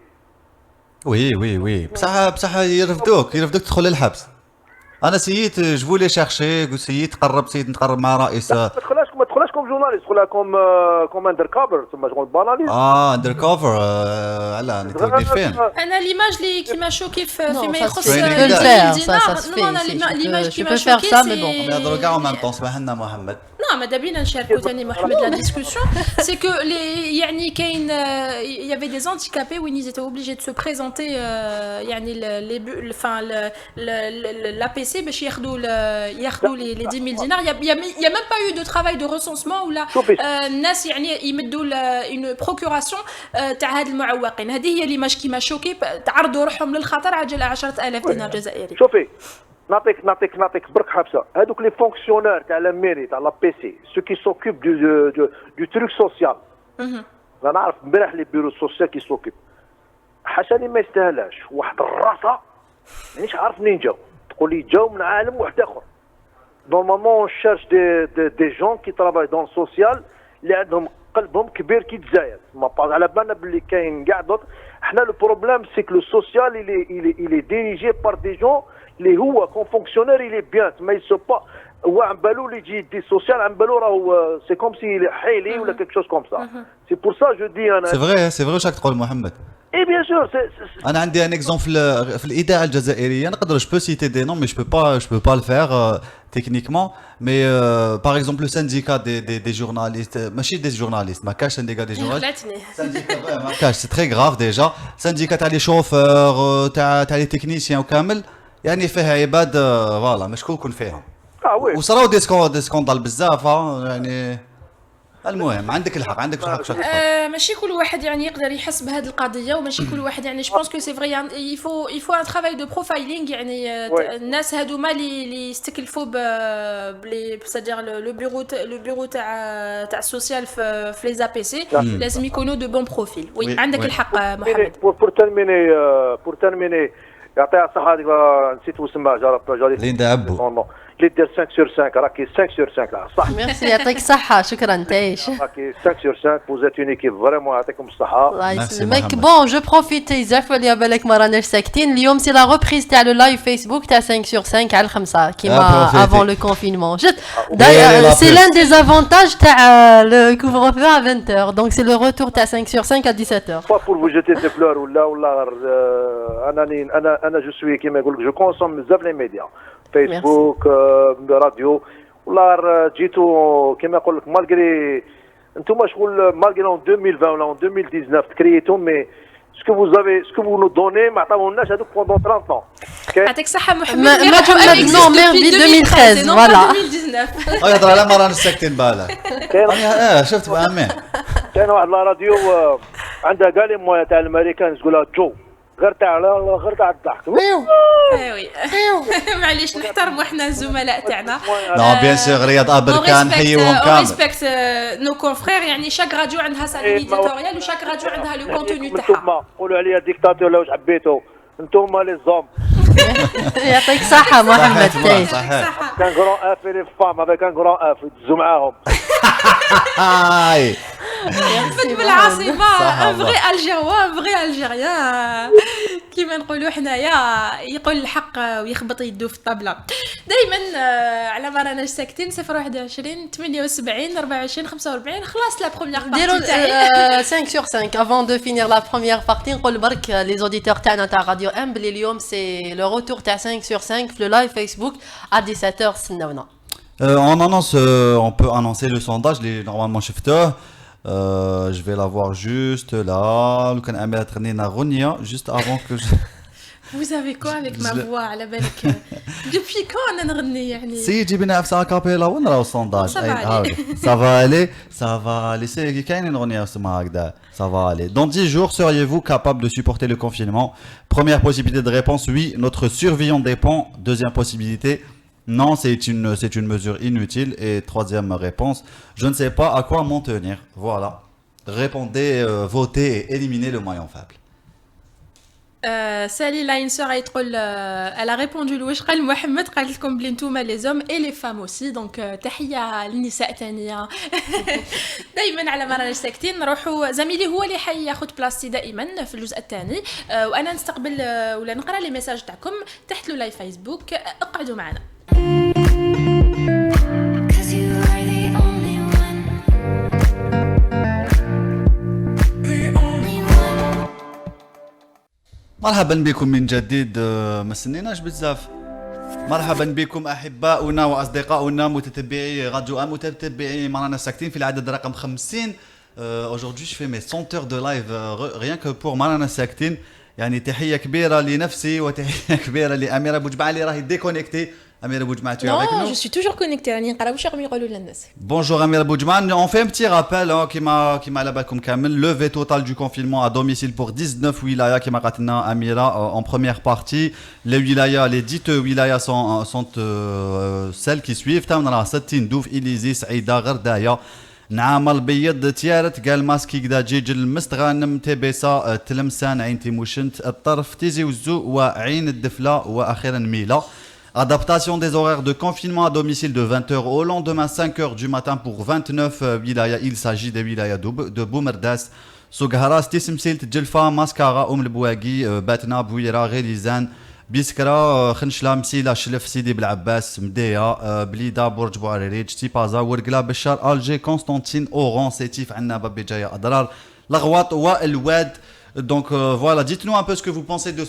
وي بصح يرفدوك تدخل للحبس. انا سييت جو لي شيرشي, قلت سييت نتقرب مع رئيس ما تدخلهاش كوم جورناليست, تدخلها كوم اندر كافر, ثم شغل باناليست. اندر كوفر. على ندير فين انا ليماج اللي كيما شوكي فيما يخص tu peux le faire, الدينار. ça se fait, non, si, l'image tu كيما peux faire شوكي ça, mais bon. نهضروا كاع وما نطونس لنا محمد. Non, ماذا بينا نشاركوا ثاني محمد la discussion. C'est que يعني كاين il y avait des handicapés où ils étaient obligés de se présenter يعني enfin l'APC باش ياخذوا les 10 000 dinars. Il y a même pas eu de travail de recensement ولا الناس يعني يمدوا une procuration تاع هاد المعوقين. هذه هي ليماج كيما شوكي تعرضوا روحهم للخطر عجل 10,000 دينار جزائري. شوفي نعطيك برك حبسه. هذوك لي فونكسيونير تاع لا ميري تاع لا بي سي, سو كي سوكوب دو تروك سوسيال. انا نعرف امبارح لي بيرو سوسيال كي سوكوب حاشاني ما يستاهلاش واحد الراسه مانيش عارف منين جاو, تقول لي جاو من عالم واحد اخر. نورمالمون اون شيرش دي جون كي ترافاي دون سوسيال اللي عندهم قلبهم كبير كي الجزائر. ما باز على بالنا باللي كاين كاع دوت. حنا لو بروبليم سي كو لو سوسيال il est dirigé par des gens اللي هو كون فونكسيونير il est bien, ما يسو با هو عم بالو اللي يجي يدي سوسيال عم بالو راهو سي كوم سي حيلي ولا كيك شوز كوم سا. سي بور سا جو دي انا سي فري واش راك تقول محمد. Et bien sûr, c'est- انا عندي ان اكزومبل في الاذاعه الجزائريه نقدر جو بو سيتي دي نون مي جو بو با le faire techniquement mais par exemple le syndicat des journalistes ماشي des journalistes ما كاش syndicat des journalistes غلاتني. syndicat ما كاش سي تري غراف ديجا syndicat تاع لي شوفور تاع لي تكنيسيان وكامل يعني فيها عباد فوالا مشكوك فيهم oui. وصراو دي سكوندال بزاف يعني المهم عندك الحق عندك الحق شكرا ماشي كل واحد يعني يقدر يحس بهذه القضيه وماشي كل واحد يعني جو بونس كو سي فري يفو ان ترافاي دو بروفايلينغ يعني الناس هذوما اللي يستكلفوا بلي سادير لو بيرو تاع السوسيال في لي زا بي سي لازم يكونوا دو بون بروفيل وي عندك الحق محمد pour terminer يعطيها الصحة هذيك نسيت اسمها جاري ليندا عبو اللي دير 5 sur 5 راكي 5 sur 5 لا صح ميرسي يعطيك الصحة شكرا تعيش راكي 5 sur 5 vous êtes une équipe vraiment يعطيكم الصحة الله Merci يسلمك محمد. بون جو بروفيت يزاف اللي بالك ما راناش ساكتين اليوم سي لا ريبريز تاع لو لايف فيسبوك تاع 5 sur 5 على الخمسة كيما profitez. افون لو كونفينمون جد allez, d'ailleurs la c'est presse. l'un des avantages تاع le couvre-feu à 20h donc c'est le retour تاع 5 sur 5 à 17h pas pour vous jeter des fleurs ولا انا جو سوي كيما يقول لك جو كونسوم بزاف لي ميديا فيسبوك راديو ولا جيتو كيما يقول لك مالغري انتم شغل مالغري en 2020 ولا en 2019 تكريتهم مي ce que vous nous donnez ما عطاوهولناش هذوك pendant 30 ans يعطيك الصحه محمد non merci 2013 voilà 2019 يهضر على ما رانا ساكتين بالك شفت بامين كاين واحد لا راديو عندها كاع لي مويا تاع الامريكان تقولها جو غير تاع الضحك وي معليش نحترموا احنا الزملاء تاعنا نو بيان سور رياض ابركان نحييهم كامل ريسبكت نو كونفرير يعني شاك راديو عندها سا ليديتوريال وشاك راديو عندها لو كونتوني تاعها انتم قولوا عليا ديكتاتور ولا واش حبيتوا انتم لي زوم يعطيك الصحة محمد تعيش صحيح كان غران اف لي فام هذا كان غران اف يدزوا معاهم هاي فد بالعاصمه ان فري الجيروا ان فري الجيريان كيما نقولوا حنايا يقول الحق ويخبط يدو في الطبله دائما على ما راناش ساكتين 021 78 24 45 خلاص لا بروميير ديروا بارتي تاعي 5 sur 5 avant de finir la première partie نقول برك les auditeurs تاعنا تاع راديو ام بلي اليوم سي لو روتور تاع 5 sur 5 في لو لايف فيسبوك à 17h استناونا On annonce, on peut annoncer le sondage, les normalement شفته. Je vais l'avoir juste là. Le canal Amira Trnina Ronia juste avant que je. Vous avez quoi avec ma voix على بالك depuis quand انا نغني يعني Si جبنا في كابيلا وين راهو السونداج ça va aller c'est كاينين اغنيه اسمها هكذا ça va aller dans 10 jours seriez-vous capable de supporter le confinement première possibilité de réponse oui notre survie en dépend deuxième possibilité non c'est une mesure inutile et troisième réponse je ne sais pas à quoi m'en tenir voilà répondez votez et éliminez le maillon faible سالي لاين سور تقول elle a répondu لواش قال محمد قالت لكم بلي نتوما لي زوم اي لي فام اوسي دونك تحيه للنساء ثانيه دائما على ما راناش ساكتين نروحوا زميلي هو اللي حياخذ بلاصتي دائما في الجزء الثاني وانا نستقبل ولا نقرا لي ميساج تاعكم تحت لو لايف فيسبوك اقعدوا معنا Cause you are the only one. The only one. مرحبا بكم من جديد ما سنيناش بزاف مرحبا بكم احباؤنا واصدقاؤنا متتبعي راديو ام متتبعي معنا ساكتين في العدد رقم 50 aujourd'hui je fais mes 100 heures de live rien que pour معنا ساكتين يعني تحيه كبيره لنفسي وتحيه كبيره لاميره بوجمع اللي راهي ديكونيكتي اميره بوجمع tu es avec Non, nous je suis toujours connectée راني نقرا واش راهم يقولوا للناس Bonjour Amir Boudjman, on fait un petit rappel qui m'a là-bas comme Kamel, levé total du confinement à domicile pour 19 wilayas qui m'a raté Amira en première partie. Les wilayas, les dites wilayas sont celles qui suivent. Tamna Satin, Douf, Ilizi, Saïda, Gardaya. نعم البيض تيارت قال ماسكي كدا جيج المستغانم تبسا تلمسان عين تيموشنت الطرف تيزي وزو وعين الدفلة واخيرا ميلا Adaptation des horaires de confinement à domicile de 20h au lendemain 5h du matin pour 29 wilayas. Il s'agit des wilayas de Boumerdas, Soughara, Stissimsilt, Djelfa, Maskara, Bouagui, Batna, Bouira, Relizan, Biskra, Khenchla, Msila, Shlef, Sidi Blabbas, Mdea, Blida, Bourj Bouaririj, Tipaza, Wergla, Bechar, Alger, Constantine, Oran, Sétif, Anna, Babidjaya, Adrar, Laghwat, Wa El Wad. Donc voilà, dites-nous un peu ce que vous pensez de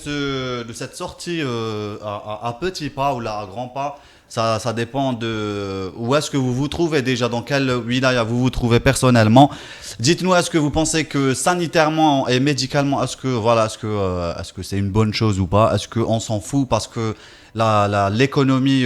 cette sortie à petits pas ou là à grands pas. Ça dépend de où est-ce que vous vous trouvez déjà, dans quelle wilaya vous vous trouvez personnellement. Dites-nous, est-ce que vous pensez que sanitairement et médicalement, est-ce que c'est une bonne chose ou pas? Est-ce qu'on s'en fout parce que l'économie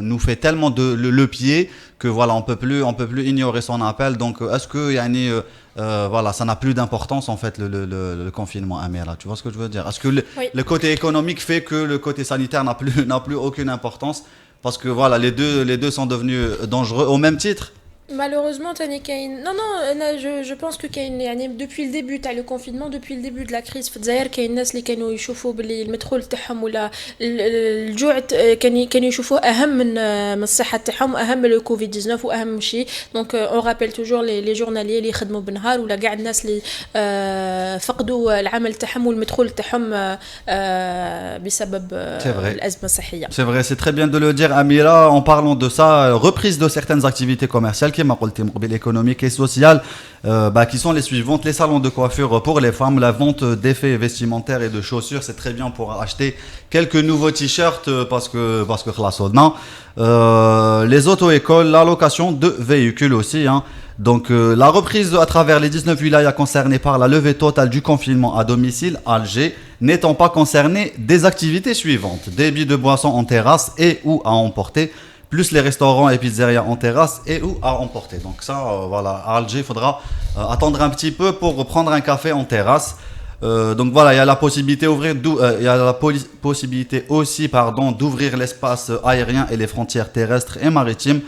nous fait tellement le pied que voilà, on peut plus ignorer son appel. Donc est-ce que yani, voilà, ça n'a plus d'importance en fait le confinement, Amira, tu vois ce que je veux dire? Est-ce que Oui. le côté économique fait que le côté sanitaire n'a plus aucune importance? Parce que voilà, les deux sont devenus dangereux au même titre. Malheureusement, Tani Kain. Non, non, je pense que Kain, depuis le début, t'as le confinement, depuis le début de la crise, في الجزائر كاين الناس اللي كانوا يشوفوا باللي المدخول تاعهم ولا الجوع كانوا يشوفوه أهم من الصحة تاعهم، أهم من الكوفيد 19 وأهم شيء. Donc on rappelle toujours les journaliers اللي يخدموا بالنهار ولا قاع الناس اللي فقدوا العمل تاعهم والمدخول تاعهم بسبب الأزمة الصحية. C'est vrai, c'est très bien de le dire, Amira. En parlant de ça, reprise de certaines activités commerciales qui m'a dit économique et sociale, qui sont les suivantes: les salons de coiffure pour les femmes, la vente d'effets vestimentaires et de chaussures, c'est très bien pour acheter quelques nouveaux t-shirts parce que non. Les auto-écoles, la location de véhicules aussi, hein. Donc la reprise à travers les 19 wilayas concernées par la levée totale du confinement à domicile, Alger n'étant pas concerné des activités suivantes: débit de boissons en terrasse et ou à emporter, plus les restaurants et pizzerias en terrasse et ou à emporter. Donc ça, voilà, à Alger, il faudra attendre un petit peu pour prendre un café en terrasse. Donc voilà, il y a la possibilité aussi d'ouvrir l'espace aérien et les frontières terrestres et maritimes.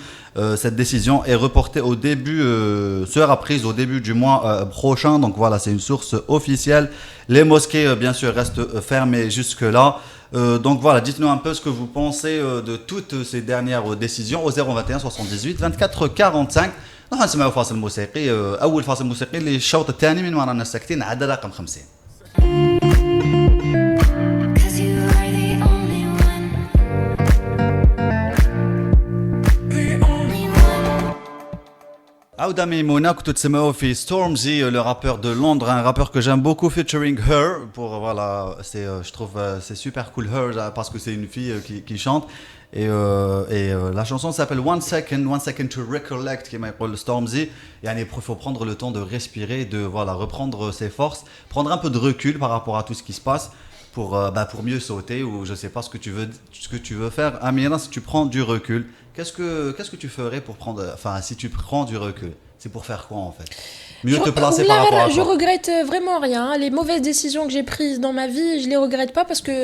Cette décision est reportée sera prise au début du mois prochain. Donc voilà, c'est une source officielle. Les mosquées, bien sûr, restent fermées jusque-là. Donc voilà, dites-nous un peu ce que vous pensez de toutes ces dernières décisions au 021 78 24 45. نروح نسمعوا فاصل موسيقي. أول فاصل موسيقي للشوط الثاني من ورانا الساكتين عدد رقم 50. Cause you are the only one. The only one. عودة ميمونة كنتوا تسمعوا في Stormzy, le rappeur de Londres, un rappeur que j'aime beaucoup, featuring Her. Voilà, je trouve c'est super cool Her parce que c'est une fille qui chante. Et la chanson s'appelle One Second to Recollect, qui m'appelle Stormzy. Il faut prendre le temps de respirer, de voilà, reprendre ses forces, prendre un peu de recul par rapport à tout ce qui se passe pour mieux sauter, ou je sais pas ce que tu veux faire. Amira, si tu prends du recul, qu'est-ce que tu ferais pour prendre, enfin si tu prends du recul, c'est pour faire quoi en fait? Mieux te placer par rapport à quoi? Je regrette vraiment rien. Les mauvaises décisions que j'ai prises dans ma vie, je les regrette pas parce que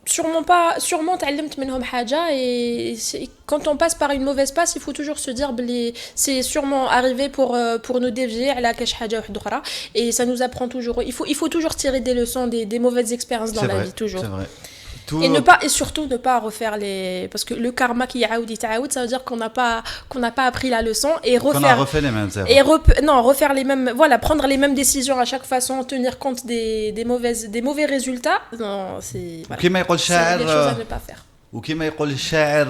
sûrement تعلمت منهم حاجة. Et quand on passe par une mauvaise passe, il faut toujours se dire que c'est sûrement arrivé pour nous dévier على كاش حاجة واحدة أخرى. Et ça nous apprend toujours. Il faut toujours tirer des leçons des mauvaises expériences dans la vie, toujours. C'est vrai. Et surtout ne pas refaire parce que le karma qui yaoudi taoud, ça veut dire qu'on n'a pas appris la leçon et refaire. Qu'on a refait les mêmes erreurs. Refaire les mêmes, voilà, prendre les mêmes décisions à chaque fois sans tenir compte des mauvais résultats. Non, c'est voilà. وكما يقول C'est des choses à الشاعر ne pas faire. وكما يقول الشاعر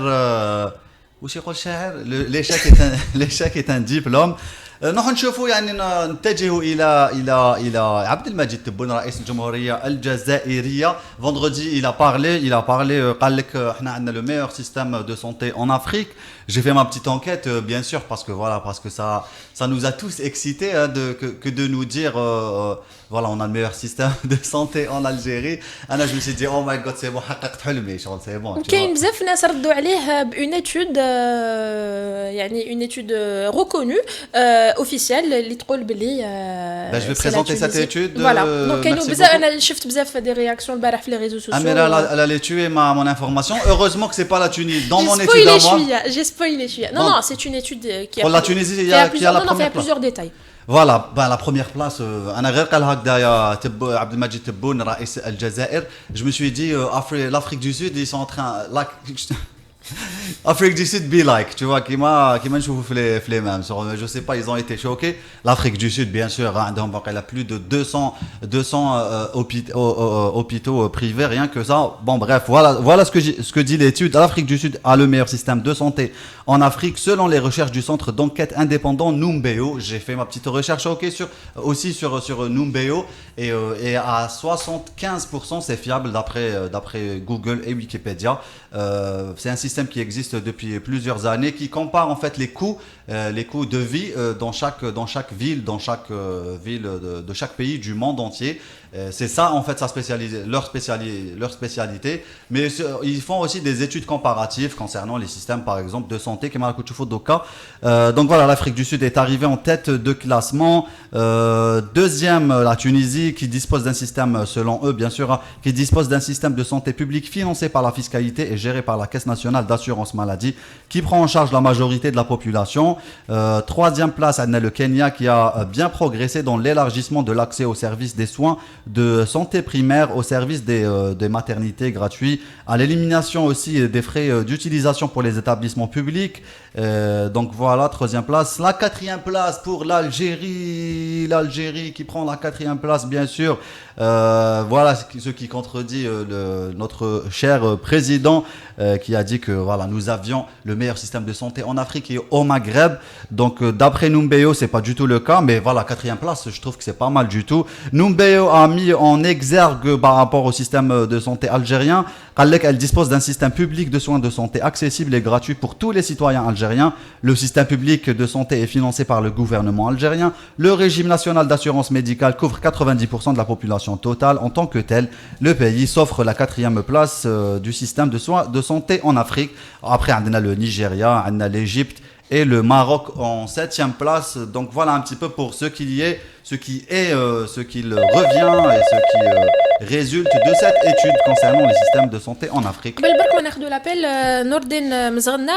وش يقول الشاعر l'échec est un diplôme. نحن نشوفوا يعني نتجه الى عبد المجيد تبون رئيس الجمهوريه الجزائريه. Vendredi il a parlé قال لك احنا عندنا le meilleur système de santé en Afrique. J'ai fait ma petite enquête, bien sûr, parce que ça nous a tous excités que de nous dire voilà, on a le meilleur système de santé en Algérie. Je me suis dit oh my god, c'est bon, حققت حلمي, c'est bon. وكاين بزاف ناس ردوا عليه بune étude يعني une étude reconnue officielle اللي تقول بلي je vais présenter cette étude. Voilà. Donc كاينوا بزاف, انا شفت بزاف des réactions البارح في les réseaux sociaux. Amira, elle allait tuer mon information. Heureusement que c'est pas la Tunisie. Dans mon étude à moi. J'ai spoilé. Non, c'est une étude qui a. Pour la Tunisie, il y a plusieurs détails. Voilà, la première place, أنا غير قال هكذا عبد المجيد تبون رئيس الجزائر. Je me suis dit l'Afrique du Sud, ils sont en train Afrique du Sud be like, tu vois, qui m'a chauffé les mêmes. Je sais pas, ils ont été choqués. L'Afrique du Sud, bien sûr, hein, donc, elle a plus de 200 hôpitaux privés, rien que ça. Bon, bref, voilà ce que dit l'étude. L'Afrique du Sud a le meilleur système de santé en Afrique, selon les recherches du centre d'enquête indépendant Numbeo. J'ai fait ma petite recherche, ok, aussi sur Numbeo, et à 75%, c'est fiable d'après Google et Wikipédia. C'est un système qui existe depuis plusieurs années, qui compare en fait les coûts de vie dans chaque ville, ville de chaque pays du monde entier. C'est ça en fait leur spécialité. Mais ils font aussi des études comparatives concernant les systèmes, par exemple, de santé. Donc voilà, l'Afrique du Sud est arrivée en tête de classement. Deuxième, la Tunisie, qui dispose d'un système, selon eux bien sûr, qui dispose d'un système de santé publique financé par la fiscalité et géré par la Caisse nationale d'assurance maladie, qui prend en charge la majorité de la population. Troisième place, on a le Kenya, qui a bien progressé dans l'élargissement de l'accès aux services des soins de santé primaire, au service des maternités gratuits, à l'élimination aussi des frais d'utilisation pour les établissements publics. Donc voilà, troisième place. La quatrième place pour l'Algérie qui prend la quatrième place, bien sûr. Voilà ce qui contredit notre cher président qui a dit que voilà, nous avions le meilleur système de santé en Afrique et au Maghreb. Donc d'après Numbeo, c'est pas du tout le cas, mais voilà, quatrième place, je trouve que c'est pas mal du tout. Numbeo a mis en exergue par rapport au système de santé algérien. Elle dispose d'un système public de soins de santé accessible et gratuit pour tous les citoyens algériens. Le système public de santé est financé par le gouvernement algérien. Le régime national d'assurance médicale couvre 90% de la population totale. En tant que tel, le pays s'offre la quatrième place du système de soins de santé en Afrique. Après, on a le Nigeria, on a l'Égypte et le Maroc en septième place. Donc voilà un petit peu pour ce qu'il revient et ce qui résulte de cette étude concernant les systèmes de santé en Afrique. قبل برك ما ناخذوا لابيل نور الدين مزغنا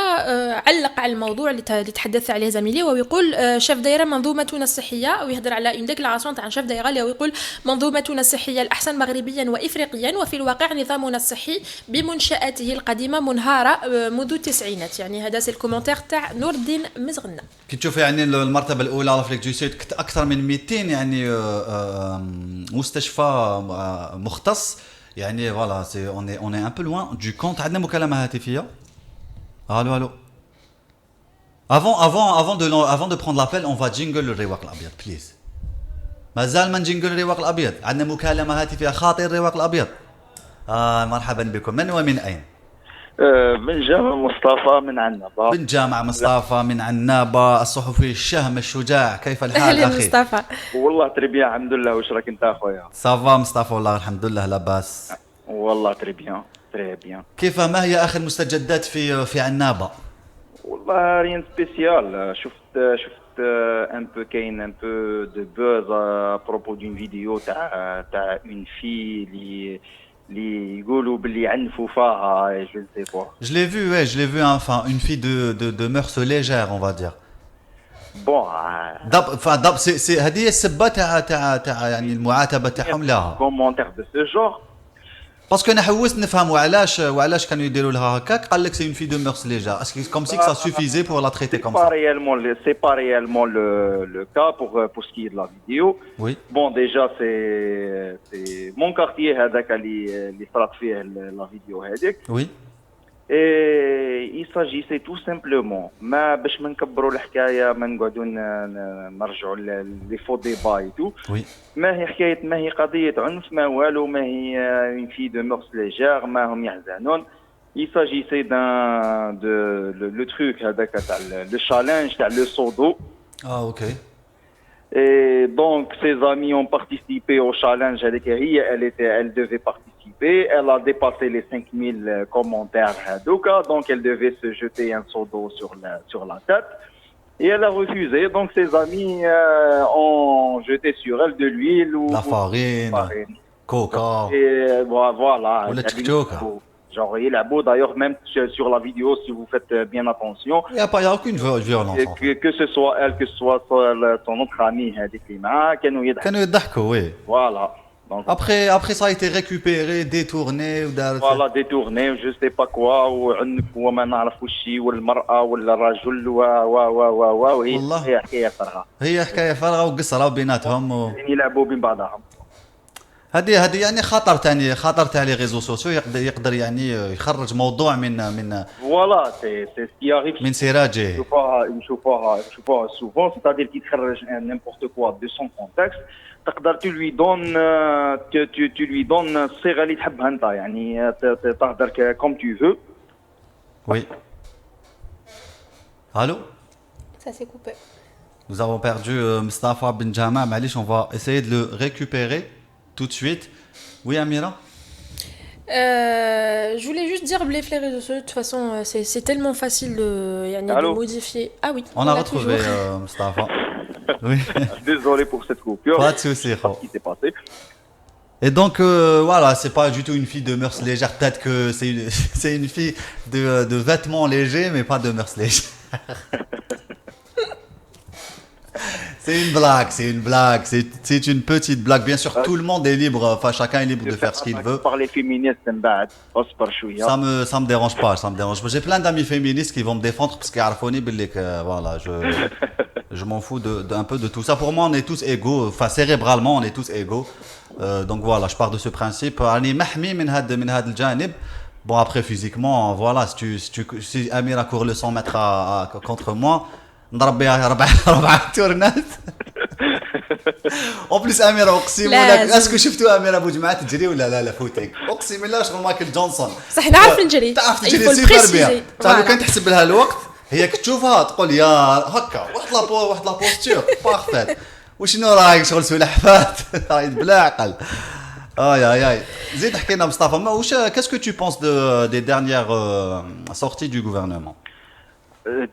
علق على الموضوع اللي تحدث عليه زميلي، وهو يقول شاف دايره منظومتنا الصحيه، ويهضر على اون ديكلاراسيون تاع شاف دايره اللي هو يقول منظومتنا الصحيه الاحسن مغربيا وافريقيا، وفي الواقع نظامنا الصحي بمنشاته القديمه منهاره منذ التسعينات. يعني هذا سي الكومنتير تاع نور الدين مزغنا. كي تشوف يعني المرتبه الاولى لافريك دو سود اكثر من 200 يعني مستشفى مختص. يعني voilà, on est un peu loin du compte. عندنا مكالمة هاتفية. Allô. Avant de prendre l'appel, on va jingle الرواق الأبيض, please. مازال ما نجنجل الرواق الأبيض. عندنا مكالمة هاتفية خاطر الرواق الأبيض. مرحبا بكم. من ومن أين؟ من جامع مصطفى من عنابة. من جامع مصطفى من عنابة، الصحفي الشهم الشجاع، كيف الحال اهلا أخي؟ مصطفى. والله تري الحمد لله. واش راك انت اخويا؟ صافا مصطفى والله الحمد لله لاباس. والله تري بيان. كيف ما هي آخر مستجدات في عنابة؟ والله ريان سبيسيال. شفت ان بو كاين ان بو دو بوز بروبو دون فيديو تاع اون في اللي يقولوا باللي عنفوا فيها. جو نسي با. Je l'ai vu, enfin, une fille de mœurs légères, on va dire. بون c'est هذه هي السبه تاع يعني المعاتبه تاعهم لها. كومونتير دو سو جور. باسكو انا حوست نفهم وعلاش كانوا يديروا لها هكاك. قال لك سي اون في دو مœurs légères. Est-ce comme si ça suffisait pour la traiter comme ça? C'est pas réellement le cas pour ce qui est de la vidéo. Oui. Bon, déjà c'est mon quartier هذاك اللي صارت فيه la vidéo هذيك. Oui. Et il s'agissait tout simplement ما باش ما نكبروا الحكايه، ما نقعدوا نرجعوا لي فو ديبا اي تو. Oui. ما هي حكايه، ما هي قضيه عنف، ما والو، ما هي une fille de mœurs légères، ما هم يحزنون. Il s'agissait le truc هذاك تاع le challenge تاع le seau d'eau. Ah ok. Et donc ses amis ont participé au challenge avec elle devait participer. Elle a dépassé les 5000 commentaires هذوكا, donc elle devait se jeter un seau d'eau sur la tête. Et elle a refusé, donc ses amis ont jeté sur elle de l'huile ou La farine. Coca. Et voilà. Ou la tchouka. Genre, il a beau d'ailleurs, même sur la vidéo, si vous faites bien attention. Il n'y a aucune violence. Que ce soit elle, que ce soit son autre ami, كانوا يضحكوا, oui. Voilà. Donc, Après ça a été récupéré, détourné ou voilà, détourné, je sais pas quoi, وعنف وما نعرف وشي والمرأة ولا الرجل وهي والله. هي حكاية فرغة. هي حكايه فارغه وقصره بيناتهم يعني يلعبوا بين بعضهم. هذه يعني خطر تاع لي ريزو سوسيو يقدر يعني يخرج موضوع من Voilà, c'est ce qui arrive. من سراجه. نشوفوها souvent, c'est-à-dire qu'il تخرج n'importe quoi de son contexte. تقدر tu lui donnes الصيغة اللي تحبها انت يعني تهدر comme tu veux. Oui. Allô? Ça s'est coupé. Nous avons perdu Mustafa Ben Jama. Malish, on va essayer de le récupérer tout de suite. Oui, Amira? Je voulais juste dire, les réseaux sociaux, de toute façon, c'est tellement facile de Allô? modifier. Ah oui, On a l'a retrouvé toujours. Mustafa. Oui. Désolé pour cette coupure. Pas de souci. Ce qui s'est passé. Et donc, voilà, c'est pas du tout une fille de mœurs légères. Peut-être que c'est une fille de vêtements légers, mais pas de mœurs légères. C'est une blague, c'est une petite blague. Bien sûr, tout le monde est libre, enfin chacun est libre de faire ce qu'il veut. Par les féministes من بعد اصبر شوية. Ça me dérange pas. J'ai plein d'amis féministes qui vont me défendre parce qu'ils عرفوني باللي que voilà, je m'en fous un peu de tout ça. Pour moi, on est tous égaux, enfin cérébralement, on est tous égaux. Donc voilà, je pars de ce principe. راني محمي من هذا الجانب. Bon après physiquement, voilà, si Amira court le 100 mètres contre moi, نضربها ربع تورنات. En plus Amira اقسم لك اسكو شفتوا اميره ابو جماعه تجري ولا لا فوتك اقسم بالله شغل مايكل جونسون صح نعرف نجري. تعرف تجري سوبر بيان. تعرف كان تحسب لها الوقت هي تشوفها تقول يا هكا واحد لا بوستور بارفيت وشنو رايك شغل سلحفات رايد بلا عقل. Aïe. زيد حكينا مصطفى واش qu'est-ce que tu penses des dernières sorties du gouvernement?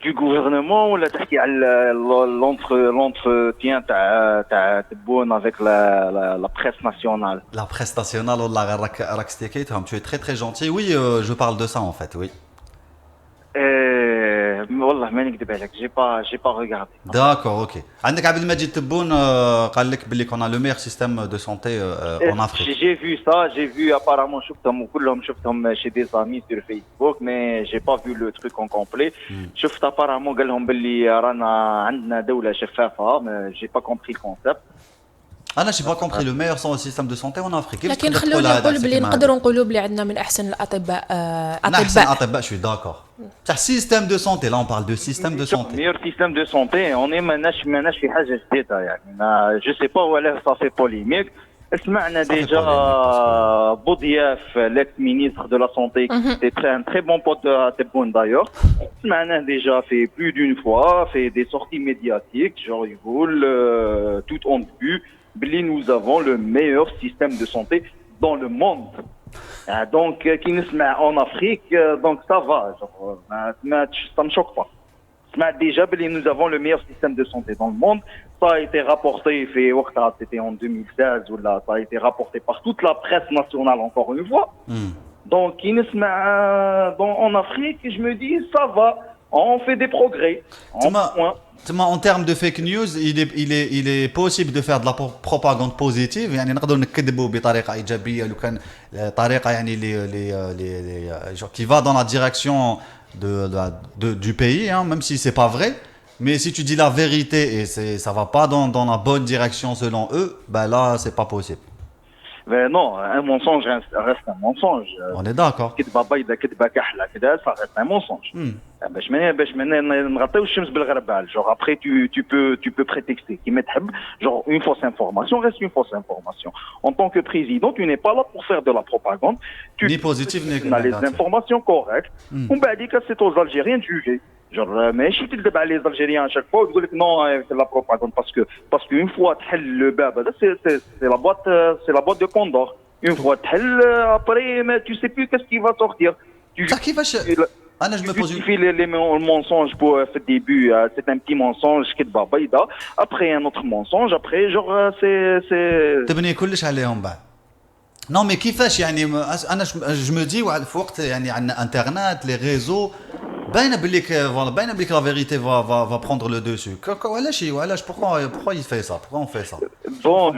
Du gouvernement ولا تحكي على l'entretien تاع تبون avec la presse nationale. La presse nationale والله راك ستيكيتهم. Tu es très gentil. Oui, je parle de ça en fait, oui. والله ما نكذب عليك j'ai pas regardé. D'accord, OK. عندك عبد المجيد تبون قال لك باللي qu'on a le meilleur système de santé en Afrique. J'ai vu apparemment شفتهم وكلهم شفتهم chez des amis sur Facebook mais j'ai pas vu le truc en complet. شفت apparemment قال لهم باللي رانا عندنا دولة شفافة mais j'ai pas compris le concept. انا j'ai pas compris le meilleur système de santé en Afrique. لكن خلونا نقول بلي نقدروا نقولوا بلي عندنا من احسن الاطباء احسن اطباء. Je suis d'accord. Système de santé, là on parle de système de santé. meilleur système de santé on est ماناش في حاجة جديدة يعني je sais pas ولا ça fait polémique. سمعنا déjà بوضياف l'ex-ministre de la santé qui était un très bon pote à Tebboune d'ailleurs. سمعنا déjà fait plus d'une fois fait des sorties médiatiques genre il roule tout en vue. Nous avons le meilleur système de santé dans le monde. Donc, qui nous met en Afrique, donc ça va. Ça me choque pas. Déjà, nous avons le meilleur système de santé dans le monde. Ça a été rapporté, c'était en 2016, ou là, ça a été rapporté par toute la presse nationale encore une fois. Donc, qui nous met en Afrique, je me dis, ça va. On fait des progrès. En termes de fake news, il est possible de faire de la propagande positive. يعني نقدروا نكذبوا بطريقة إيجابية لو كان طريقة يعني qui va dans la direction du pays, hein, même si c'est pas vrai. Mais si tu dis la vérité et ça va pas dans la bonne direction selon eux, ben là c'est pas possible. Mais non, un mensonge reste un mensonge. On est d'accord. كذبة بيضة كذبة كحلة كذا ça reste un mensonge. باش ما نغطيو الشمس بالغربال. Genre après tu peux prétexter qui m'تحب genre une fausse information reste une fausse information. En tant que président, tu n'es pas là pour faire de la propagande. Ni positive ni négative. Les informations correctes. ومن بعد c'est aux Algériens de juger. Genre ماشي تكذب على les Algériens à chaque fois وتقول لك non c'est la propagande parce que une fois تحل le bab c'est la boîte de Pandore. Une fois تحل après mais tu sais plus qu'est-ce qui va sortir. كيفاش انا je me pose le mensonge pour le début c'est un petit mensonge كذبة بيضة après un autre mensonge après genre c'est تبني كلش عليهم بعد. Non mais كيفاش يعني انا je me dis في وقت يعني عندنا انترنت les réseaux باينه بليك la vérité va prendre le dessus. وعلاش pourquoi il fait ça? Pourquoi on fait ça? Bon,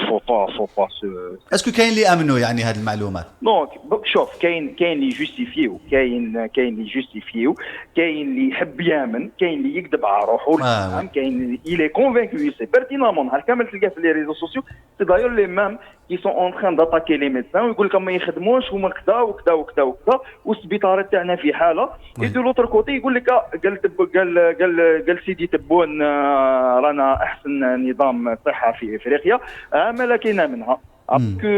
faut pas se. اسكو كاين اللي امنوا يعني هذه المعلومات؟ دونك شوف كاين اللي يجوستيفيو كاين اللي يجوستيفيو كاين اللي يحب يامن كاين اللي يكذب على روحه كاين il est convaincu c'est pertinemment نهار كامل تلقاه في لي ريزو سوسيو سي دايور لي ميم qui sont en train d'attaquer les médecins ويقول لك ما يخدموش هما كذا وكذا وكذا وكذا والسبيطارات تاعنا في حاله et de l'autre côté يقول لك قال سيدي تبون رانا احسن نظام صحه في افريقيا ما لكينا منها. Que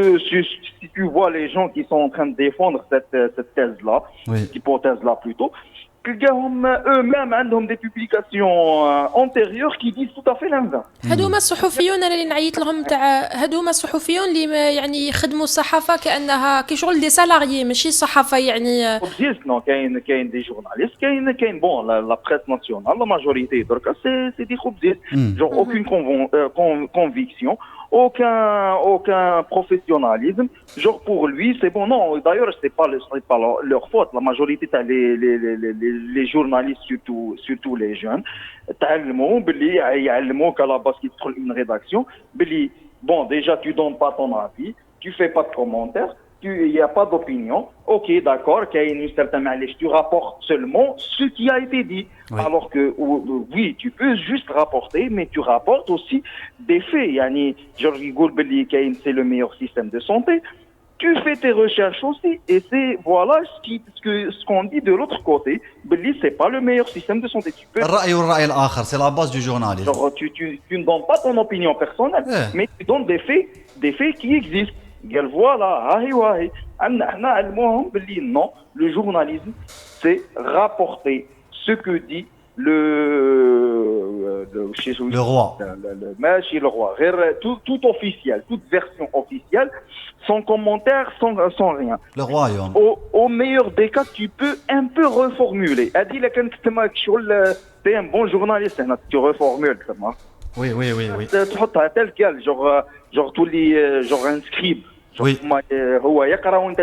si tu vois les gens qui sont en train de défendre cette thèse-là, cette hypothèse-là plutôt, eux-mêmes عندهم des publications antérieures qui disent tout à fait l'inverse. هذوما الصحفيون انا اللي نعيط لهم تاع هذوما الصحفيون اللي يعني يخدموا الصحافه كانها كي شغل دي سالاريي ماشي الصحافه يعني Obviously, non, كاين دي جورناليست كاين bon la presse nationale la majorité دركا c'est des خبزيت genre aucune conviction aucun professionnalisme genre pour lui c'est bon non d'ailleurs c'est pas leur faute la majorité les journalistes surtout les jeunes تعلموا باللي يعلموك à la base qui تدخل une rédaction باللي bon déjà tu donnes pas ton avis tu fais pas de commentaires il n'y a pas d'opinion, ok d'accord, tu rapportes seulement ce qui a été dit. Oui. Alors que oui, tu peux juste rapporter, mais tu rapportes aussi des faits. Yani, Georges Goulbeli, c'est le meilleur système de santé. Tu fais tes recherches aussi, et c'est voilà ce qu'on dit de l'autre côté. Belli, c'est pas le meilleur système de santé. Tu peux. الرأي الآخر, c'est la base du journalisme. Genre, tu ne donnes pas ton opinion personnelle, mais tu donnes des faits qui existent. قال فوالا هاي واهي عندنا احنا علموهم باللي non le journalisme c'est rapporter ce que dit le roi ماشي le roi غير tout officiel toute version officielle sans commentaire sans rien le royaume au meilleur des cas tu peux un peu reformuler ادي لك انت تما شغل t'es un bon journaliste هنا tu reformules تما oui تحطها tel quel genre تولي genre un scribe هو يقرا وانت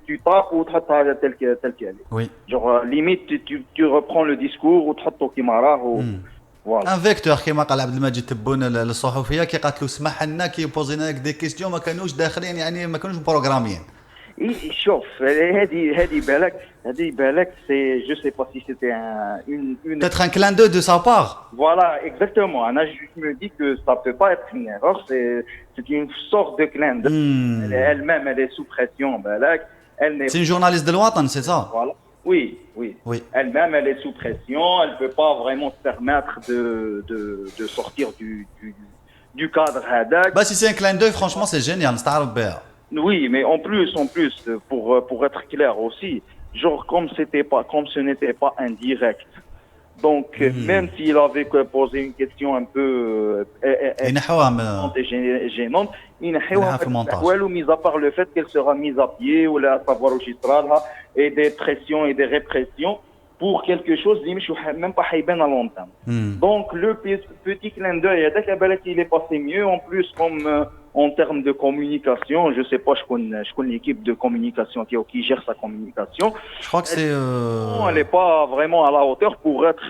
تطاق وتحطها tel quel oui genre limite tu reprends le discours وتحطه كيما راه voilà un vecteur كيما قال عبد المجيد تبون للصحفيه كي قالت له سمح لنا كي بوزينا لك دي كيستيون ما كانوش داخلين يعني ما كانوش بروغراميين شوف هذه بالك c'est je sais pas si c'était une peut-être un clin d'œil de sa part. Voilà, exactement. Je me dis que ça peut pas être une erreur, c'est une sorte de clin d'œil. Elle-même elle est sous pression بالك. C'est une journaliste de l'Ouatan, c'est ça? Voilà. Oui. Elle-même elle est sous pression, elle peut pas vraiment se permettre de sortir du cadre هذاك. Bah si c'est un clin d'œil franchement c'est génial, نستعرف بها. Oui, mais en plus, pour être clair aussi, genre comme ce n'était pas indirect. Donc même s'il avait posé une question un peu gênante, mis à part le fait qu'elle sera mise à pied ou à savoir où et des pressions et des répressions pour quelque chose qui n'est même pas حيبان à long terme. Donc le petit clin d'œil, il est passé mieux en plus comme en termes de communication, je sais pas, je connais l'équipe de communication qui gère sa communication. Je crois que c'est elle n'est pas vraiment à la hauteur pour être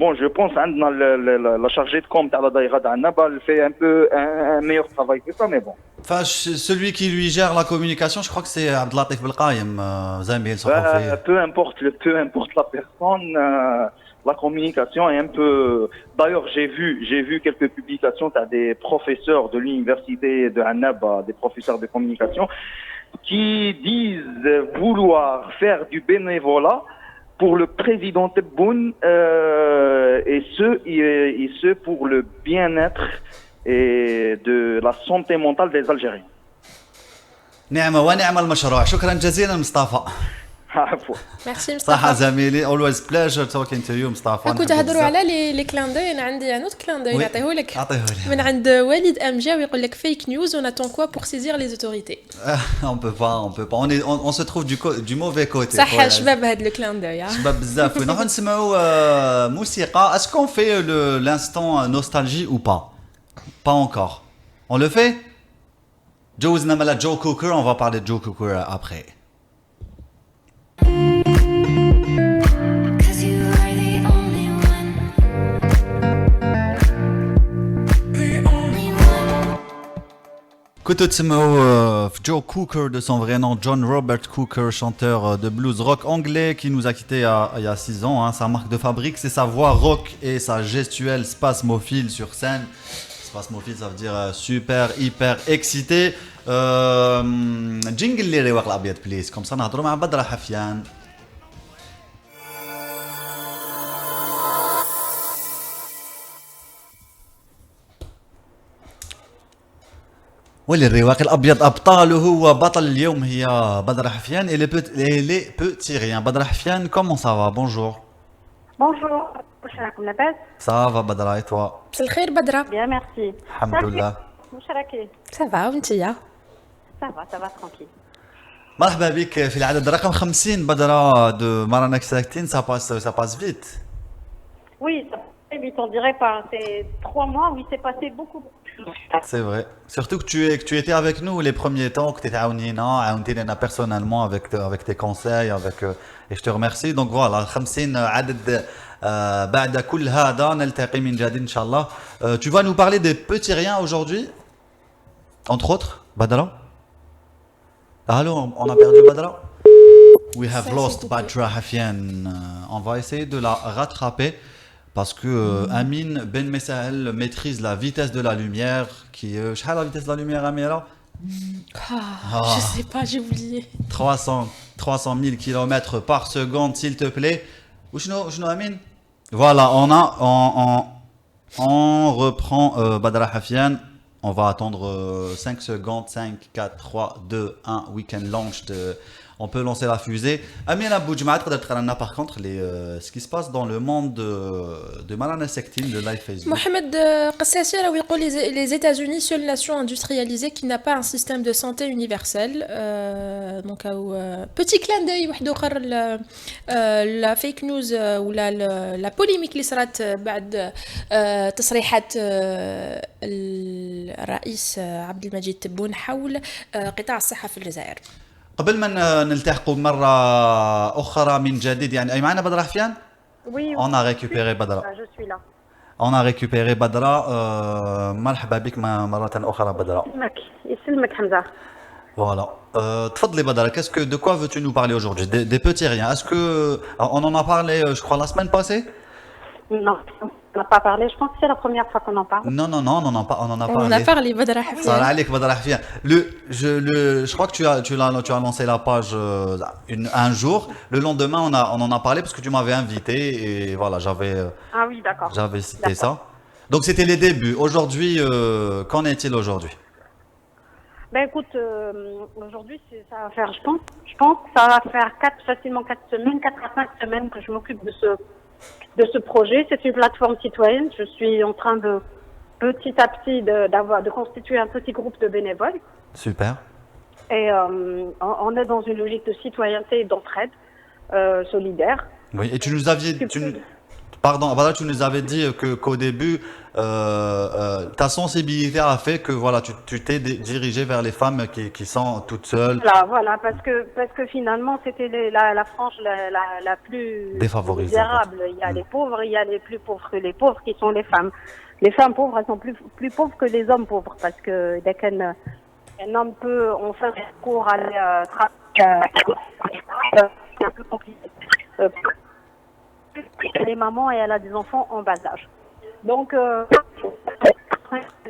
bon, je pense la chargée de com à la daïra d'Annaba, elle fait un peu un meilleur travail que ça, mais bon. Enfin, celui qui lui gère la communication, je crois que c'est Abdelatif Belqaïm, Zambil Sohafia. Peu importe la personne, la communication est un peu. D'ailleurs, j'ai vu quelques publications. Tu as des professeurs de l'université de Annaba, des professeurs de communication, qui disent vouloir faire du bénévolat pour le président Tebboune et ce pour le bien-être et de la santé mentale des Algériens. نعمة ونعم المشروع. شكرا جزيلا مصطفى. ميرسي صح مصطفى. زميلي always pleasure talking to you مصطفى. كنت تهضروا على لي كلان دوي انا عندي نوت كلان دوي نعطيه لك من عند والد امجا ويقول لك فيك نيوز اون اتون كوا بور سيزير لي اوتوريتي. on peut pas on se trouve du mauvais côté. صح شباب هاد لو كلان دوي شباب بزاف. نروحو نسمعوا موسيقى. Est-ce qu'on fait l'instant nostalgie ou pas encore. On le fait. جوزنا مالا جو كوكر. On va parler de Joe Cooker après. The only كنتوا تسمعوا في جو كوكر de son vrai nom John Robert Cooker, chanteur de blues rock anglais qui nous a quitté il y a 6 ans. Hein. Sa marque de fabrique, c'est sa voix rock et sa gestuelle spasmophile sur scène. Spasmophile, ça veut dire super, hyper excité. Jingle les Rewaq l'Abiad, please. Comme ça, نهضروا مع بدر حفيان. وللرواق الابيض ابطاله هو بطل اليوم هي بدر حفيان et les petits riens. بدر حفيان, comment ça va? Bonjour. Bonjour, واش راكم لاباس؟ Ça va بدر, et toi? مساء الخير بدرة. Bien, merci. الحمد لله. واش راكي؟ سافا وانتيا؟ Ça va tranquille. مرحبا بك في العدد رقم 50 بدرة de Maranak Saktin. Ça passe vite. Oui, ça fait vite, on dirait pas. C'est 3 mois où il s'est passé beaucoup de choses. C'est vrai. Surtout que tu étais avec nous les premiers temps, que tu étais عاونتينا personnellement avec tes conseils, et je te remercie. Donc voilà, 50 عدد بعد كل هذا نلتقي من جديد إن شاء الله. Tu vas nous parler des petits riens aujourd'hui, entre autres, Badra. Allô, on a perdu Badra. We have lost Badra Hafian. On va essayer de la rattraper. Parce que Amine Ben Messael maîtrise la vitesse de la lumière qui est... Quelle est la vitesse de la lumière, Amira? Je sais pas, j'ai oublié. 300 000 km par seconde, s'il te plaît. Ou sinon, Amine? Voilà, on reprend Badra Hafian. On va attendre 5 secondes. 5, 4, 3, 2, 1. We can launch on peut lancer la fusée. Amina Boujma, par contre, ce qui se passe dans le monde de Marana Sektin, de live Facebook. Mohamed Qassassi, les États-Unis, seule nation industrialisée qui n'a pas un système de santé universel. Donc, petit clin d'œil, la fake news ou la polémique qui s'est بعد تصريحات الرئيس عبد المجيد تبون حول قطاع الصحة في الجزائر. قبل ما نلتحقوا مرة أخرى من جديد, يعني أي معنا بدر حفيان؟ Oui, On a récupéré Badra. Je suis là. On a récupéré Badra. مرحبا بك مرة أخرى Badra. يسلمك حمزة. Voilà. تفضلي Badra, de quoi veux-tu nous parler aujourd'hui? Des petits riens. Est-ce que on en a parlé, je crois, la semaine passée? Non, on n'a pas parlé. Je pense que c'est la première fois qu'on en parle. Non, on en a parlé. On a parlé Badra Hafian. Ça va aller, Badra Hafian. Je crois que tu as lancé la page un jour. Le lendemain, on en a parlé parce que tu m'avais invité et voilà, Ah oui, d'accord. J'avais cité ça. Donc c'était les débuts. Aujourd'hui, qu'en est-il aujourd'hui? Ben écoute, aujourd'hui, ça va faire, je pense que ça va faire facilement 4 semaines, 4 à 5 semaines que je m'occupe de ce projet. C'est une plateforme citoyenne. Je suis en train de petit à petit de constituer un petit groupe de bénévoles. Super. Et on est dans une logique de citoyenneté et d'entraide solidaire. Oui, et tu nous aviez... Pardon, voilà, tu nous avais dit qu'au début, ta sensibilité a fait que voilà, tu t'es dirigé vers les femmes qui sont toutes seules. Voilà, parce que finalement, c'était la frange la plus défavorisée. Misérable. Il y a les pauvres, il y a les plus pauvres que les pauvres qui sont les femmes. Les femmes pauvres, elles sont plus pauvres que les hommes pauvres parce que dès qu'un homme peut, on fait un cours à c'est un peu compliqué. Elle est maman et elle a des enfants en bas âge. Donc,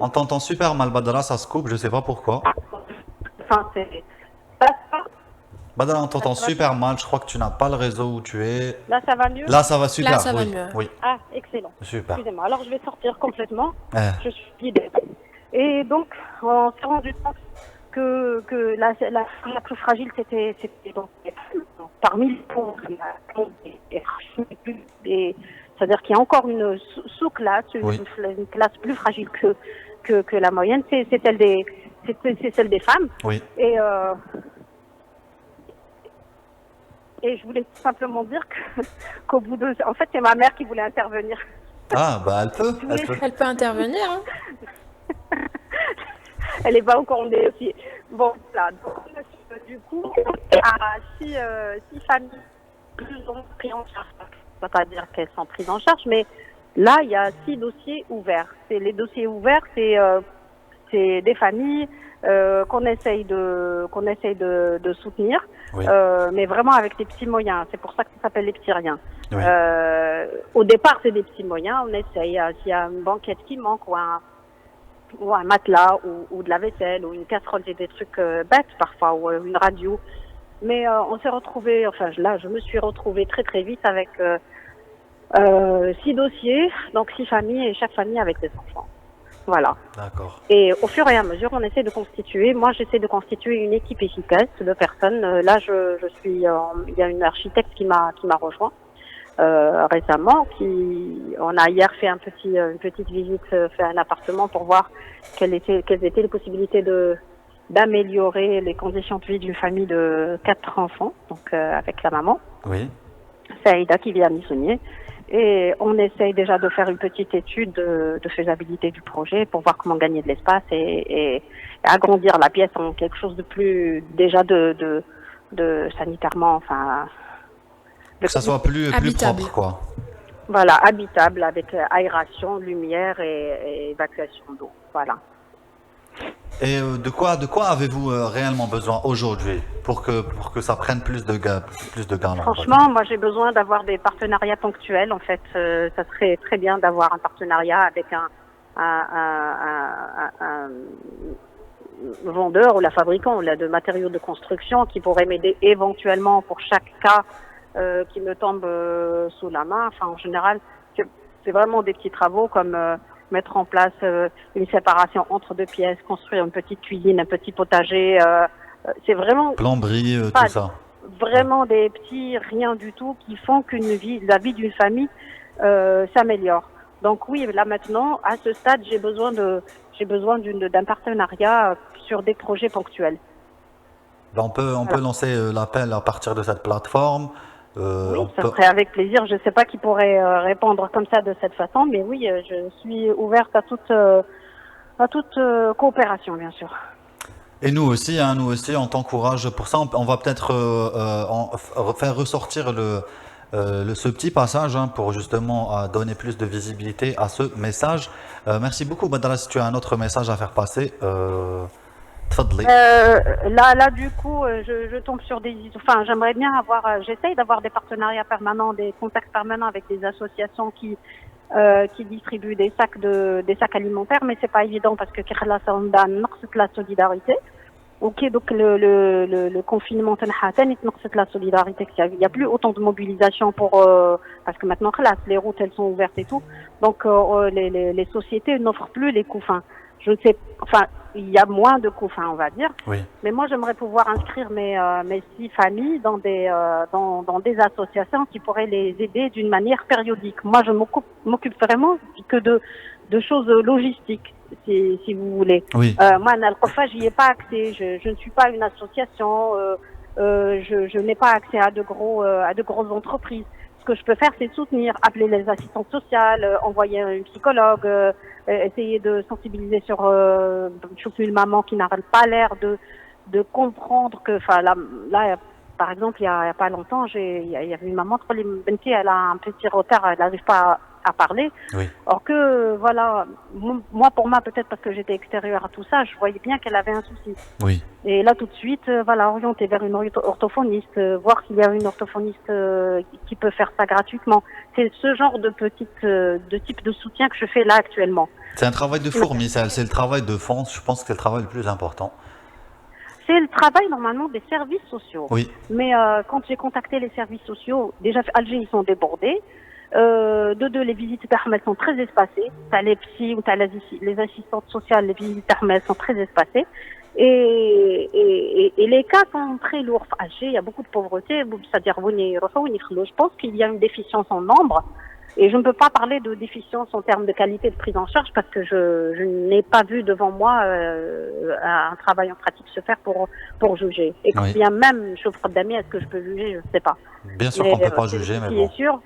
on t'entend super mal, Badra, ça se coupe, je sais pas pourquoi. Enfin, c'est... Badra, on t'entend super mal, je crois que tu n'as pas le réseau où tu es. Là, ça va mieux? Là, ça va super, Là, ça va oui. mieux. Oui. Ah, excellent. Super. Excusez-moi, alors je vais sortir complètement. Je suis guidée. Et donc, on s'est rendu compte que la plus fragile, c'était donc parmi les pauvres. C'est-à-dire qu'il y a encore une sous-classe, une classe plus fragile que la moyenne, c'est celle des femmes. Oui. Et je voulais simplement dire qu'au bout de... En fait, c'est ma mère qui voulait intervenir. Ah, bah elle peut. Elle peut intervenir. Hein. Elle n'est pas au courant des dossiers. Bon, voilà. Donc, du coup, à 6 familles plus ont pris en charge. Ça ne veut pas dire qu'elles sont prises en charge, mais là, il y a 6 dossiers ouverts. Les dossiers ouverts, c'est des familles qu'on essaye de soutenir, Oui. mais vraiment avec des petits moyens. C'est pour ça que ça s'appelle les petits riens. Oui. Au départ, c'est des petits moyens. On essaye. S'il y a une banquette qui manque ou un matelas ou de la vaisselle ou une casserole, c'est des trucs bêtes parfois, ou une radio. Mais on s'est retrouvé, enfin là, je me suis retrouvée très très vite avec 6 dossiers, donc 6 familles et chaque famille avec des enfants. Voilà. D'accord. Et au fur et à mesure, on essaie de constituer. Moi, j'essaie de constituer une équipe efficace de personnes. Là, je suis. Il y a une architecte qui m'a rejoint récemment. On a hier fait une petite visite, fait un appartement pour voir quelles étaient les possibilités d'améliorer les conditions de vie d'une famille de 4 enfants, donc avec la maman. Oui. C'est Aïda qui vient m'y soigner. Et on essaye déjà de faire une petite étude de faisabilité du projet pour voir comment gagner de l'espace et agrandir la pièce en quelque chose de plus, déjà de sanitairement, enfin... Que ça soit plus Habitable. propre, quoi. Voilà, habitable avec aération, lumière et évacuation d'eau. Voilà. Et de quoi avez-vous réellement besoin aujourd'hui pour que ça prenne plus de gain, Franchement, moi j'ai besoin d'avoir des partenariats ponctuels. En fait, ça serait très bien d'avoir un partenariat avec un vendeur ou la fabricant ou de matériaux de construction qui pourrait m'aider éventuellement pour chaque cas qui me tombe sous la main. Enfin, en général, c'est vraiment des petits travaux comme mettre en place une séparation entre 2 pièces, construire une petite cuisine, un petit potager. C'est vraiment plomberie, pas tout ça. Vraiment des petits rien du tout qui font la vie d'une famille s'améliore. Donc oui, là maintenant, à ce stade, j'ai besoin d'un partenariat sur des projets ponctuels. Ben, on peut lancer l'appel à partir de cette plateforme. Oui, ça serait avec plaisir. Je ne sais pas qui pourrait répondre comme ça de cette façon, mais oui, je suis ouverte à toute coopération, bien sûr. Et nous aussi, on t'encourage. Pour ça, on va peut-être faire ressortir ce petit passage pour justement donner plus de visibilité à ce message. Merci beaucoup, Badra. Si tu as un autre message à faire passer, tfadli. Là, du coup, je tombe sur enfin, j'aimerais bien j'essaye d'avoir des partenariats permanents, des contacts permanents avec des associations qui distribuent des sacs alimentaires, mais c'est pas évident parce que la solidarité. Ok, donc le confinement la solidarité, il n'y a plus autant de mobilisation parce que maintenant les routes elles sont ouvertes et tout, donc les sociétés n'offrent plus les couffins. Je ne sais, enfin, il y a moins de couffins, on va dire. Oui. Mais moi, j'aimerais pouvoir inscrire mes 6 familles dans des associations qui pourraient les aider d'une manière périodique. Moi, je m'occupe vraiment que de choses logistiques, si vous voulez. Oui. Moi, Nalkofa, j'y ai pas accès. Je ne suis pas une association. Je n'ai pas accès à de grosses entreprises. Ce que je peux faire, c'est soutenir, appeler les assistantes sociales, envoyer un psychologue, essayer de sensibiliser sur une maman qui n'a pas l'air de comprendre que, enfin là, par exemple, il y a pas longtemps, il y avait une maman, elle a un petit retard, elle n'arrive pas à parler. Oui. Or que, voilà, moi, pour moi, peut-être parce que j'étais extérieure à tout ça, je voyais bien qu'elle avait un souci. Oui. Et là, tout de suite, voilà, orienter vers une orthophoniste, voir s'il y a une orthophoniste qui peut faire ça gratuitement. C'est ce genre de type de soutien que je fais là actuellement. C'est un travail de fourmi, c'est le travail de fond. Je pense que c'est le travail le plus important. C'est le travail normalement des services sociaux. Oui. Mais quand j'ai contacté les services sociaux, déjà Alger ils sont débordés. De deux, les visites d'Ahmed sont très espacées. T'as les psys ou t'as les assistantes sociales, les visites d'Ahmed sont très espacées. Et les cas sont très lourds. À Alger, il y a beaucoup de pauvreté. C'est-à-dire, je pense qu'il y a une déficience en nombre. Et je ne peux pas parler de déficience en termes de qualité de prise en charge parce que je n'ai pas vu devant moi un travail en pratique se faire pour juger. Et quand bien même chauffeur d'amis, est-ce que je peux juger? Je ne sais pas. Bien sûr qu'on ne peut pas juger, mais bon. Sûr.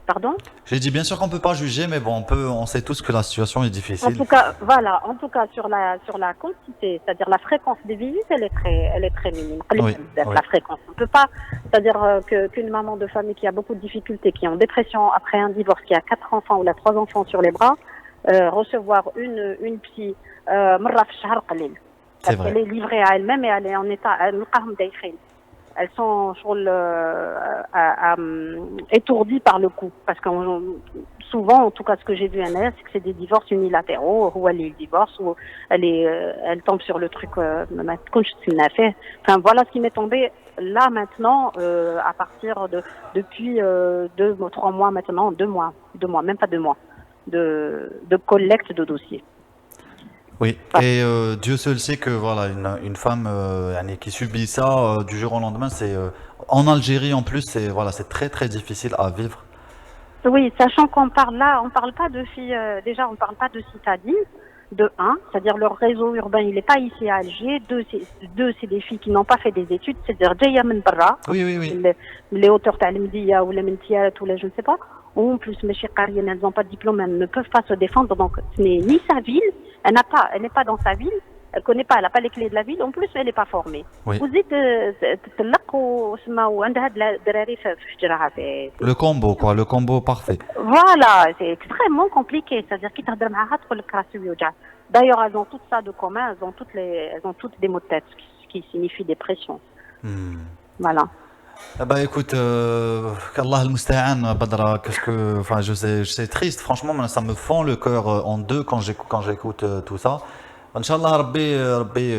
Pardon? J'ai dit bien sûr qu'on ne peut pas juger, mais bon, on sait tous que la situation est difficile. En tout cas, voilà. En tout cas, sur la quantité, c'est-à-dire la fréquence des visites, elle est très minime. Oui, la fréquence. On ne peut pas, c'est-à-dire qu'une maman de famille qui a beaucoup de difficultés, qui est en dépression après un divorce, qui a 4 enfants ou 3 enfants sur les bras, recevoir une psy, C'est vrai. Elle est livrée à elle-même et elle est en état. Elles sont étourdies par le coup. Parce que souvent, en tout cas, ce que j'ai vu c'est que c'est des divorces unilatéraux, où elle est le divorce, où elle tombe sur le truc, enfin, voilà ce qui m'est tombé là maintenant, à partir depuis 3 mois maintenant, 2 mois, même pas 2 mois, de collecte de dossiers. Oui, et Dieu seul sait que voilà, une femme yani, qui subit ça du jour au lendemain, c'est en Algérie en plus, c'est très très difficile à vivre. Oui, sachant qu'on parle là, on parle pas de filles, déjà on parle pas de citadines, de un, c'est-à-dire leur réseau urbain il n'est pas ici à Alger, deux c'est des filles qui n'ont pas fait des études, c'est-à-dire جاية من برا, les hauteurs تاع المدية ou les منتيات ou les je ne sais pas, ou en plus ماشي قاريين, elles n'ont pas de diplôme, elles ne peuvent pas se défendre, donc ce n'est ni sa ville, elle n'est pas dans sa ville, elle connaît pas, elle n'a pas les clés de la ville, en plus elle n'est pas formée. وزيد تطلق وسماو عندها دراري في حجرها في Le combo quoi, le combo parfait. Voilà, c'est extrêmement compliqué, c'est-à-dire qu'ils تهضر معاها تقول لك راسي يوجع. D'ailleurs, elles ont tout ça de commun, elles ont toutes des maux de tête, ce qui signifie dépression. Voilà. Ah bah écoute, qu'Allah al-Musta'an, Badra, enfin je sais triste, franchement ça me fend le cœur en deux quand j'écoute tout ça. Inch'Allah Rabbi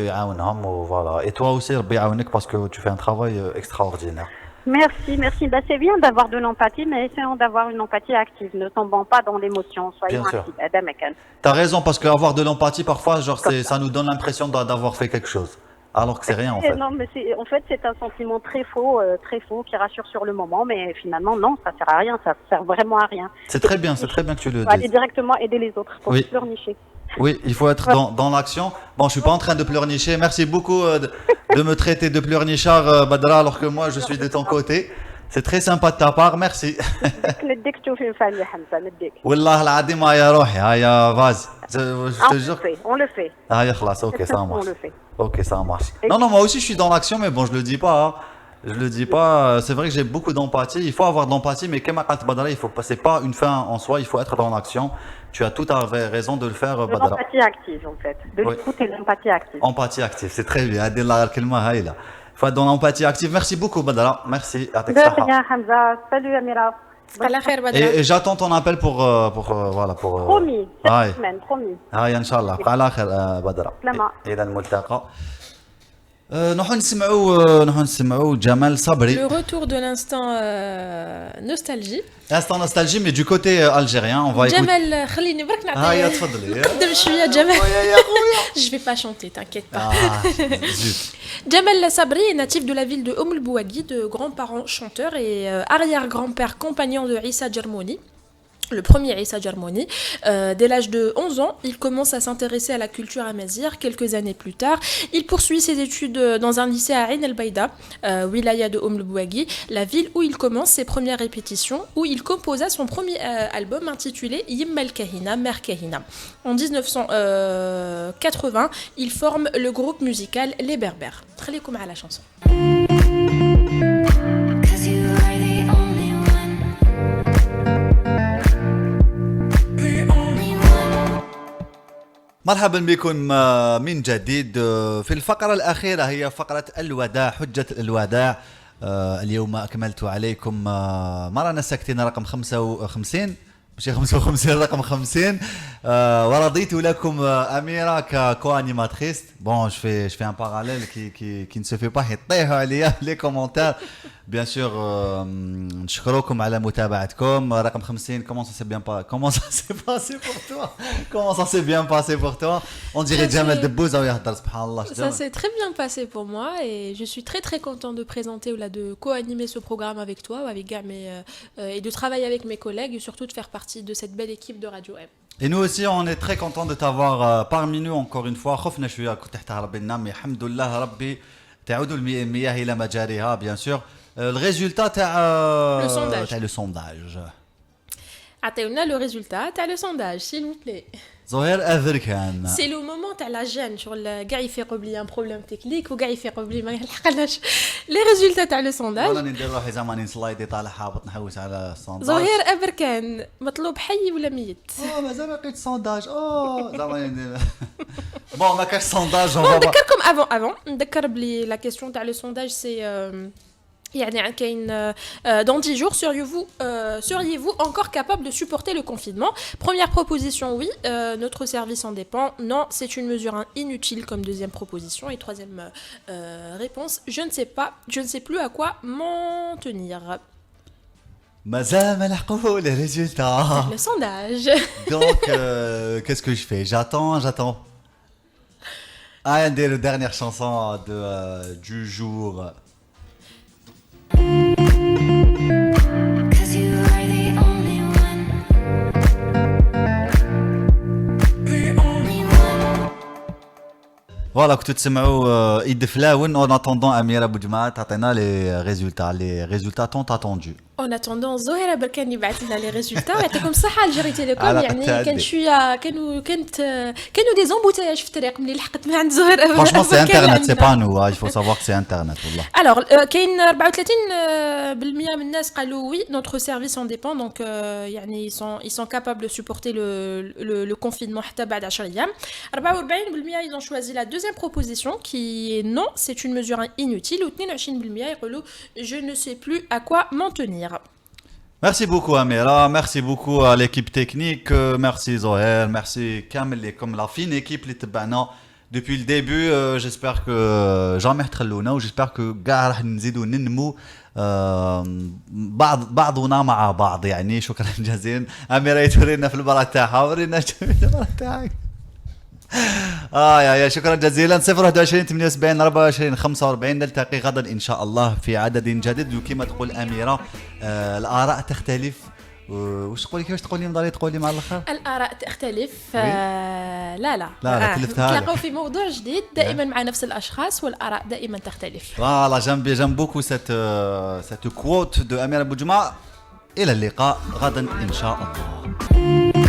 ya'awnhom, voilà. Et toi aussi Rabbi ya'awnek parce que tu fais un travail extraordinaire. Merci. Bah, c'est bien d'avoir de l'empathie, mais essayons d'avoir une empathie active, ne tombons pas dans l'émotion, soyons actifs. T'as raison, parce qu'avoir de l'empathie parfois, genre ça nous donne l'impression d'avoir fait quelque chose. Alors que c'est rien en fait. Non, mais en fait c'est un sentiment très faux qui rassure sur le moment, mais finalement non, ça sert à rien, ça sert vraiment à rien. C'est très bien que tu le dises. Aller directement aider les autres pour pleurnicher. Oui, il faut être dans l'action. Bon, je suis pas en train de pleurnicher. Merci beaucoup de me traiter de pleurnichard, Badra, alors que moi je suis de ton côté. C'est très sympa de ta part, merci. نديك تشوفي نفهم حمزة نديك. والله العظيم يا روحي هيا فاز. On le fait. هيا خلاص, ok, ça marche. On le fait. Ok, ça marche. Non, moi aussi je suis dans l'action, mais bon, je le dis pas. Hein. Je le dis pas. C'est vrai que j'ai beaucoup d'empathie. Il faut avoir de l'empathie, mais comme a dit Badra, il faut passer pas une fin en soi. Il faut être dans l'action. Tu as tout à fait raison de le faire, Badra. L'empathie active, en fait. De l'écoute et l'empathie active. Empathie active, c'est très bien. Adela الكلمة هايلة. Faut être dans l'empathie active. Merci beaucoup, Badra. Merci. De rien, Hamza. Salut, Amira. Et j'attends ton appel pour voilà pour. Promis. Cette semaine, promis. إن شاء الله. على خير بدرة. إلى الملتقى. نحن نسمعوا جمال صبري. Le retour de l'instant nostalgie. Instant nostalgie, mais du côté algérien, on va écouter. Jamal, خليني برك نعطيك. هيا تفضلي. قدم شوية Jamal. Je vais pas chanter, t'inquiète pas. Jamal Sabri est natif de la ville de Oum el-Bouaghi, de grands-parents chanteurs et arrière-grand-père compagnon de Issa Djermouni. Le premier Issa Djermouni. Dès l'âge de 11 ans, il commence à s'intéresser à la culture amazigh. Quelques années plus tard, il poursuit ses études dans un lycée à Ain el-Baïda, wilaya de Oum el-Bouaghi, la ville où il commence ses premières répétitions, où il composa son premier album intitulé Yim el-Kahina, Mère Kahina. En 1980, il forme le groupe musical Les Berbères. Khalikum à la chanson. مرحبا بكم من جديد في الفقرة الأخيرة هي فقرة الوداع حجة الوداع اليوم أكملت عليكم مرنا الساكتين رقم 55 ماشي 55 رقم 50 ورضيت لكم أميرة كو-animatrice. Bon, je fais un parallèle qui ne se fait pas يطيحوا عليا les commentaires. Bien sûr, نشكركم على متابعتكم. رقم 50, comment ça s'est passé pour toi? Comment ça s'est bien passé pour toi? On dirait Jamel Debbouze ou يهضر سبحان الله. Ça s'est très bien passé pour moi et je suis très très contente de présenter ou là de co-animer ce programme avec toi ou avec Gam et de travailler avec mes collègues et surtout de faire partie de cette belle équipe de Radio M. Et nous aussi, on est très contents de t'avoir parmi nous encore une fois. خفنا شوية كنت تحت ربنا mais الحمد لله ربي تعود المياه إلى مجاريها bien sûr. Le résultat le sondage. Attendez, on a le résultat, t'as le sondage, s'il vous plaît. زهير أفركان. سي لو مومون تاع لا جين شغل كاع يفيقوا بلي ان بروبليم تكنيك وكاع يفيقوا بلي ما لحقناش لي ريزولتا تاع لو سونداج. والله ندير روحي زعما نسلايدي طالع هابط نحوس على السونداج. زهير أبركان مطلوب حي ولا ميت؟ مازال ما لقيت سونداج. زعما ندير بون ما كاش سونداج. نذكركم افون نذكر بلي لا كيسيون تاع لو سونداج سي يعني كاين dans 10 jours seriez-vous encore capable de supporter le confinement? Première proposition oui, notre service en dépend. Non, c'est une mesure inutile comme deuxième proposition et troisième réponse, je ne sais pas, je ne sais plus à quoi m'en tenir. مازال ما لحقوا les résultats. Le sondage. Donc qu'est-ce que je fais? J'attends. Ah, ندير dernière chanson du jour. Cause you are the only one. The only one. Voilà, كنتوا تسمعوا ايد فلاون en attendant أميرة بوجماعة تعطينا les résultats tant attendus. En attendant زهير بركان يبعث لنا لي ريزولتا ويعطيكم الصحه الجري تيليكوم. يعني كان شويه كانوا دي زومبوتاياج في الطريق ملي لحقت من عند زهير. Franchement c'est internet, c'est pas nous, il faut savoir que c'est internet والله. Alors كاين 34% من الناس قالوا oui, notre service en dépend, donc يعني ils sont capables de supporter le confinement حتى بعد 10 ايام. 44% ils ont choisi la deuxième proposition qui est non, c'est une mesure inutile. و 22% يقولوا je ne sais plus à quoi m'en tenir. Merci beaucoup Amira, merci beaucoup à l'équipe technique, merci Zoher, merci Kamel comme la fine équipe اللي تبعنا depuis le début. J'espère que jamais تخلونا وجيسبر que كاع راح نزيدوا ننمو بعضنا مع بعض. يعني شكرا جزيلا أميرة تورينا في المباراة تاعها ورينا في المباراة تاعك. يا شكرا جزيلا. 021 78 24 45 نلتقي غدا ان شاء الله في عدد جديد. وكما تقول اميره الاراء تختلف. واش تقولي كيفاش تقولي مضالي تقولي مع الاخر؟ الاراء تختلف. لا تلفتها لك. نتلاقاو في موضوع جديد دائما مع نفس الاشخاص والاراء دائما تختلف. فوالا j'aime beaucoup cette quote de Amira Boujma. الى اللقاء غدا ان شاء الله.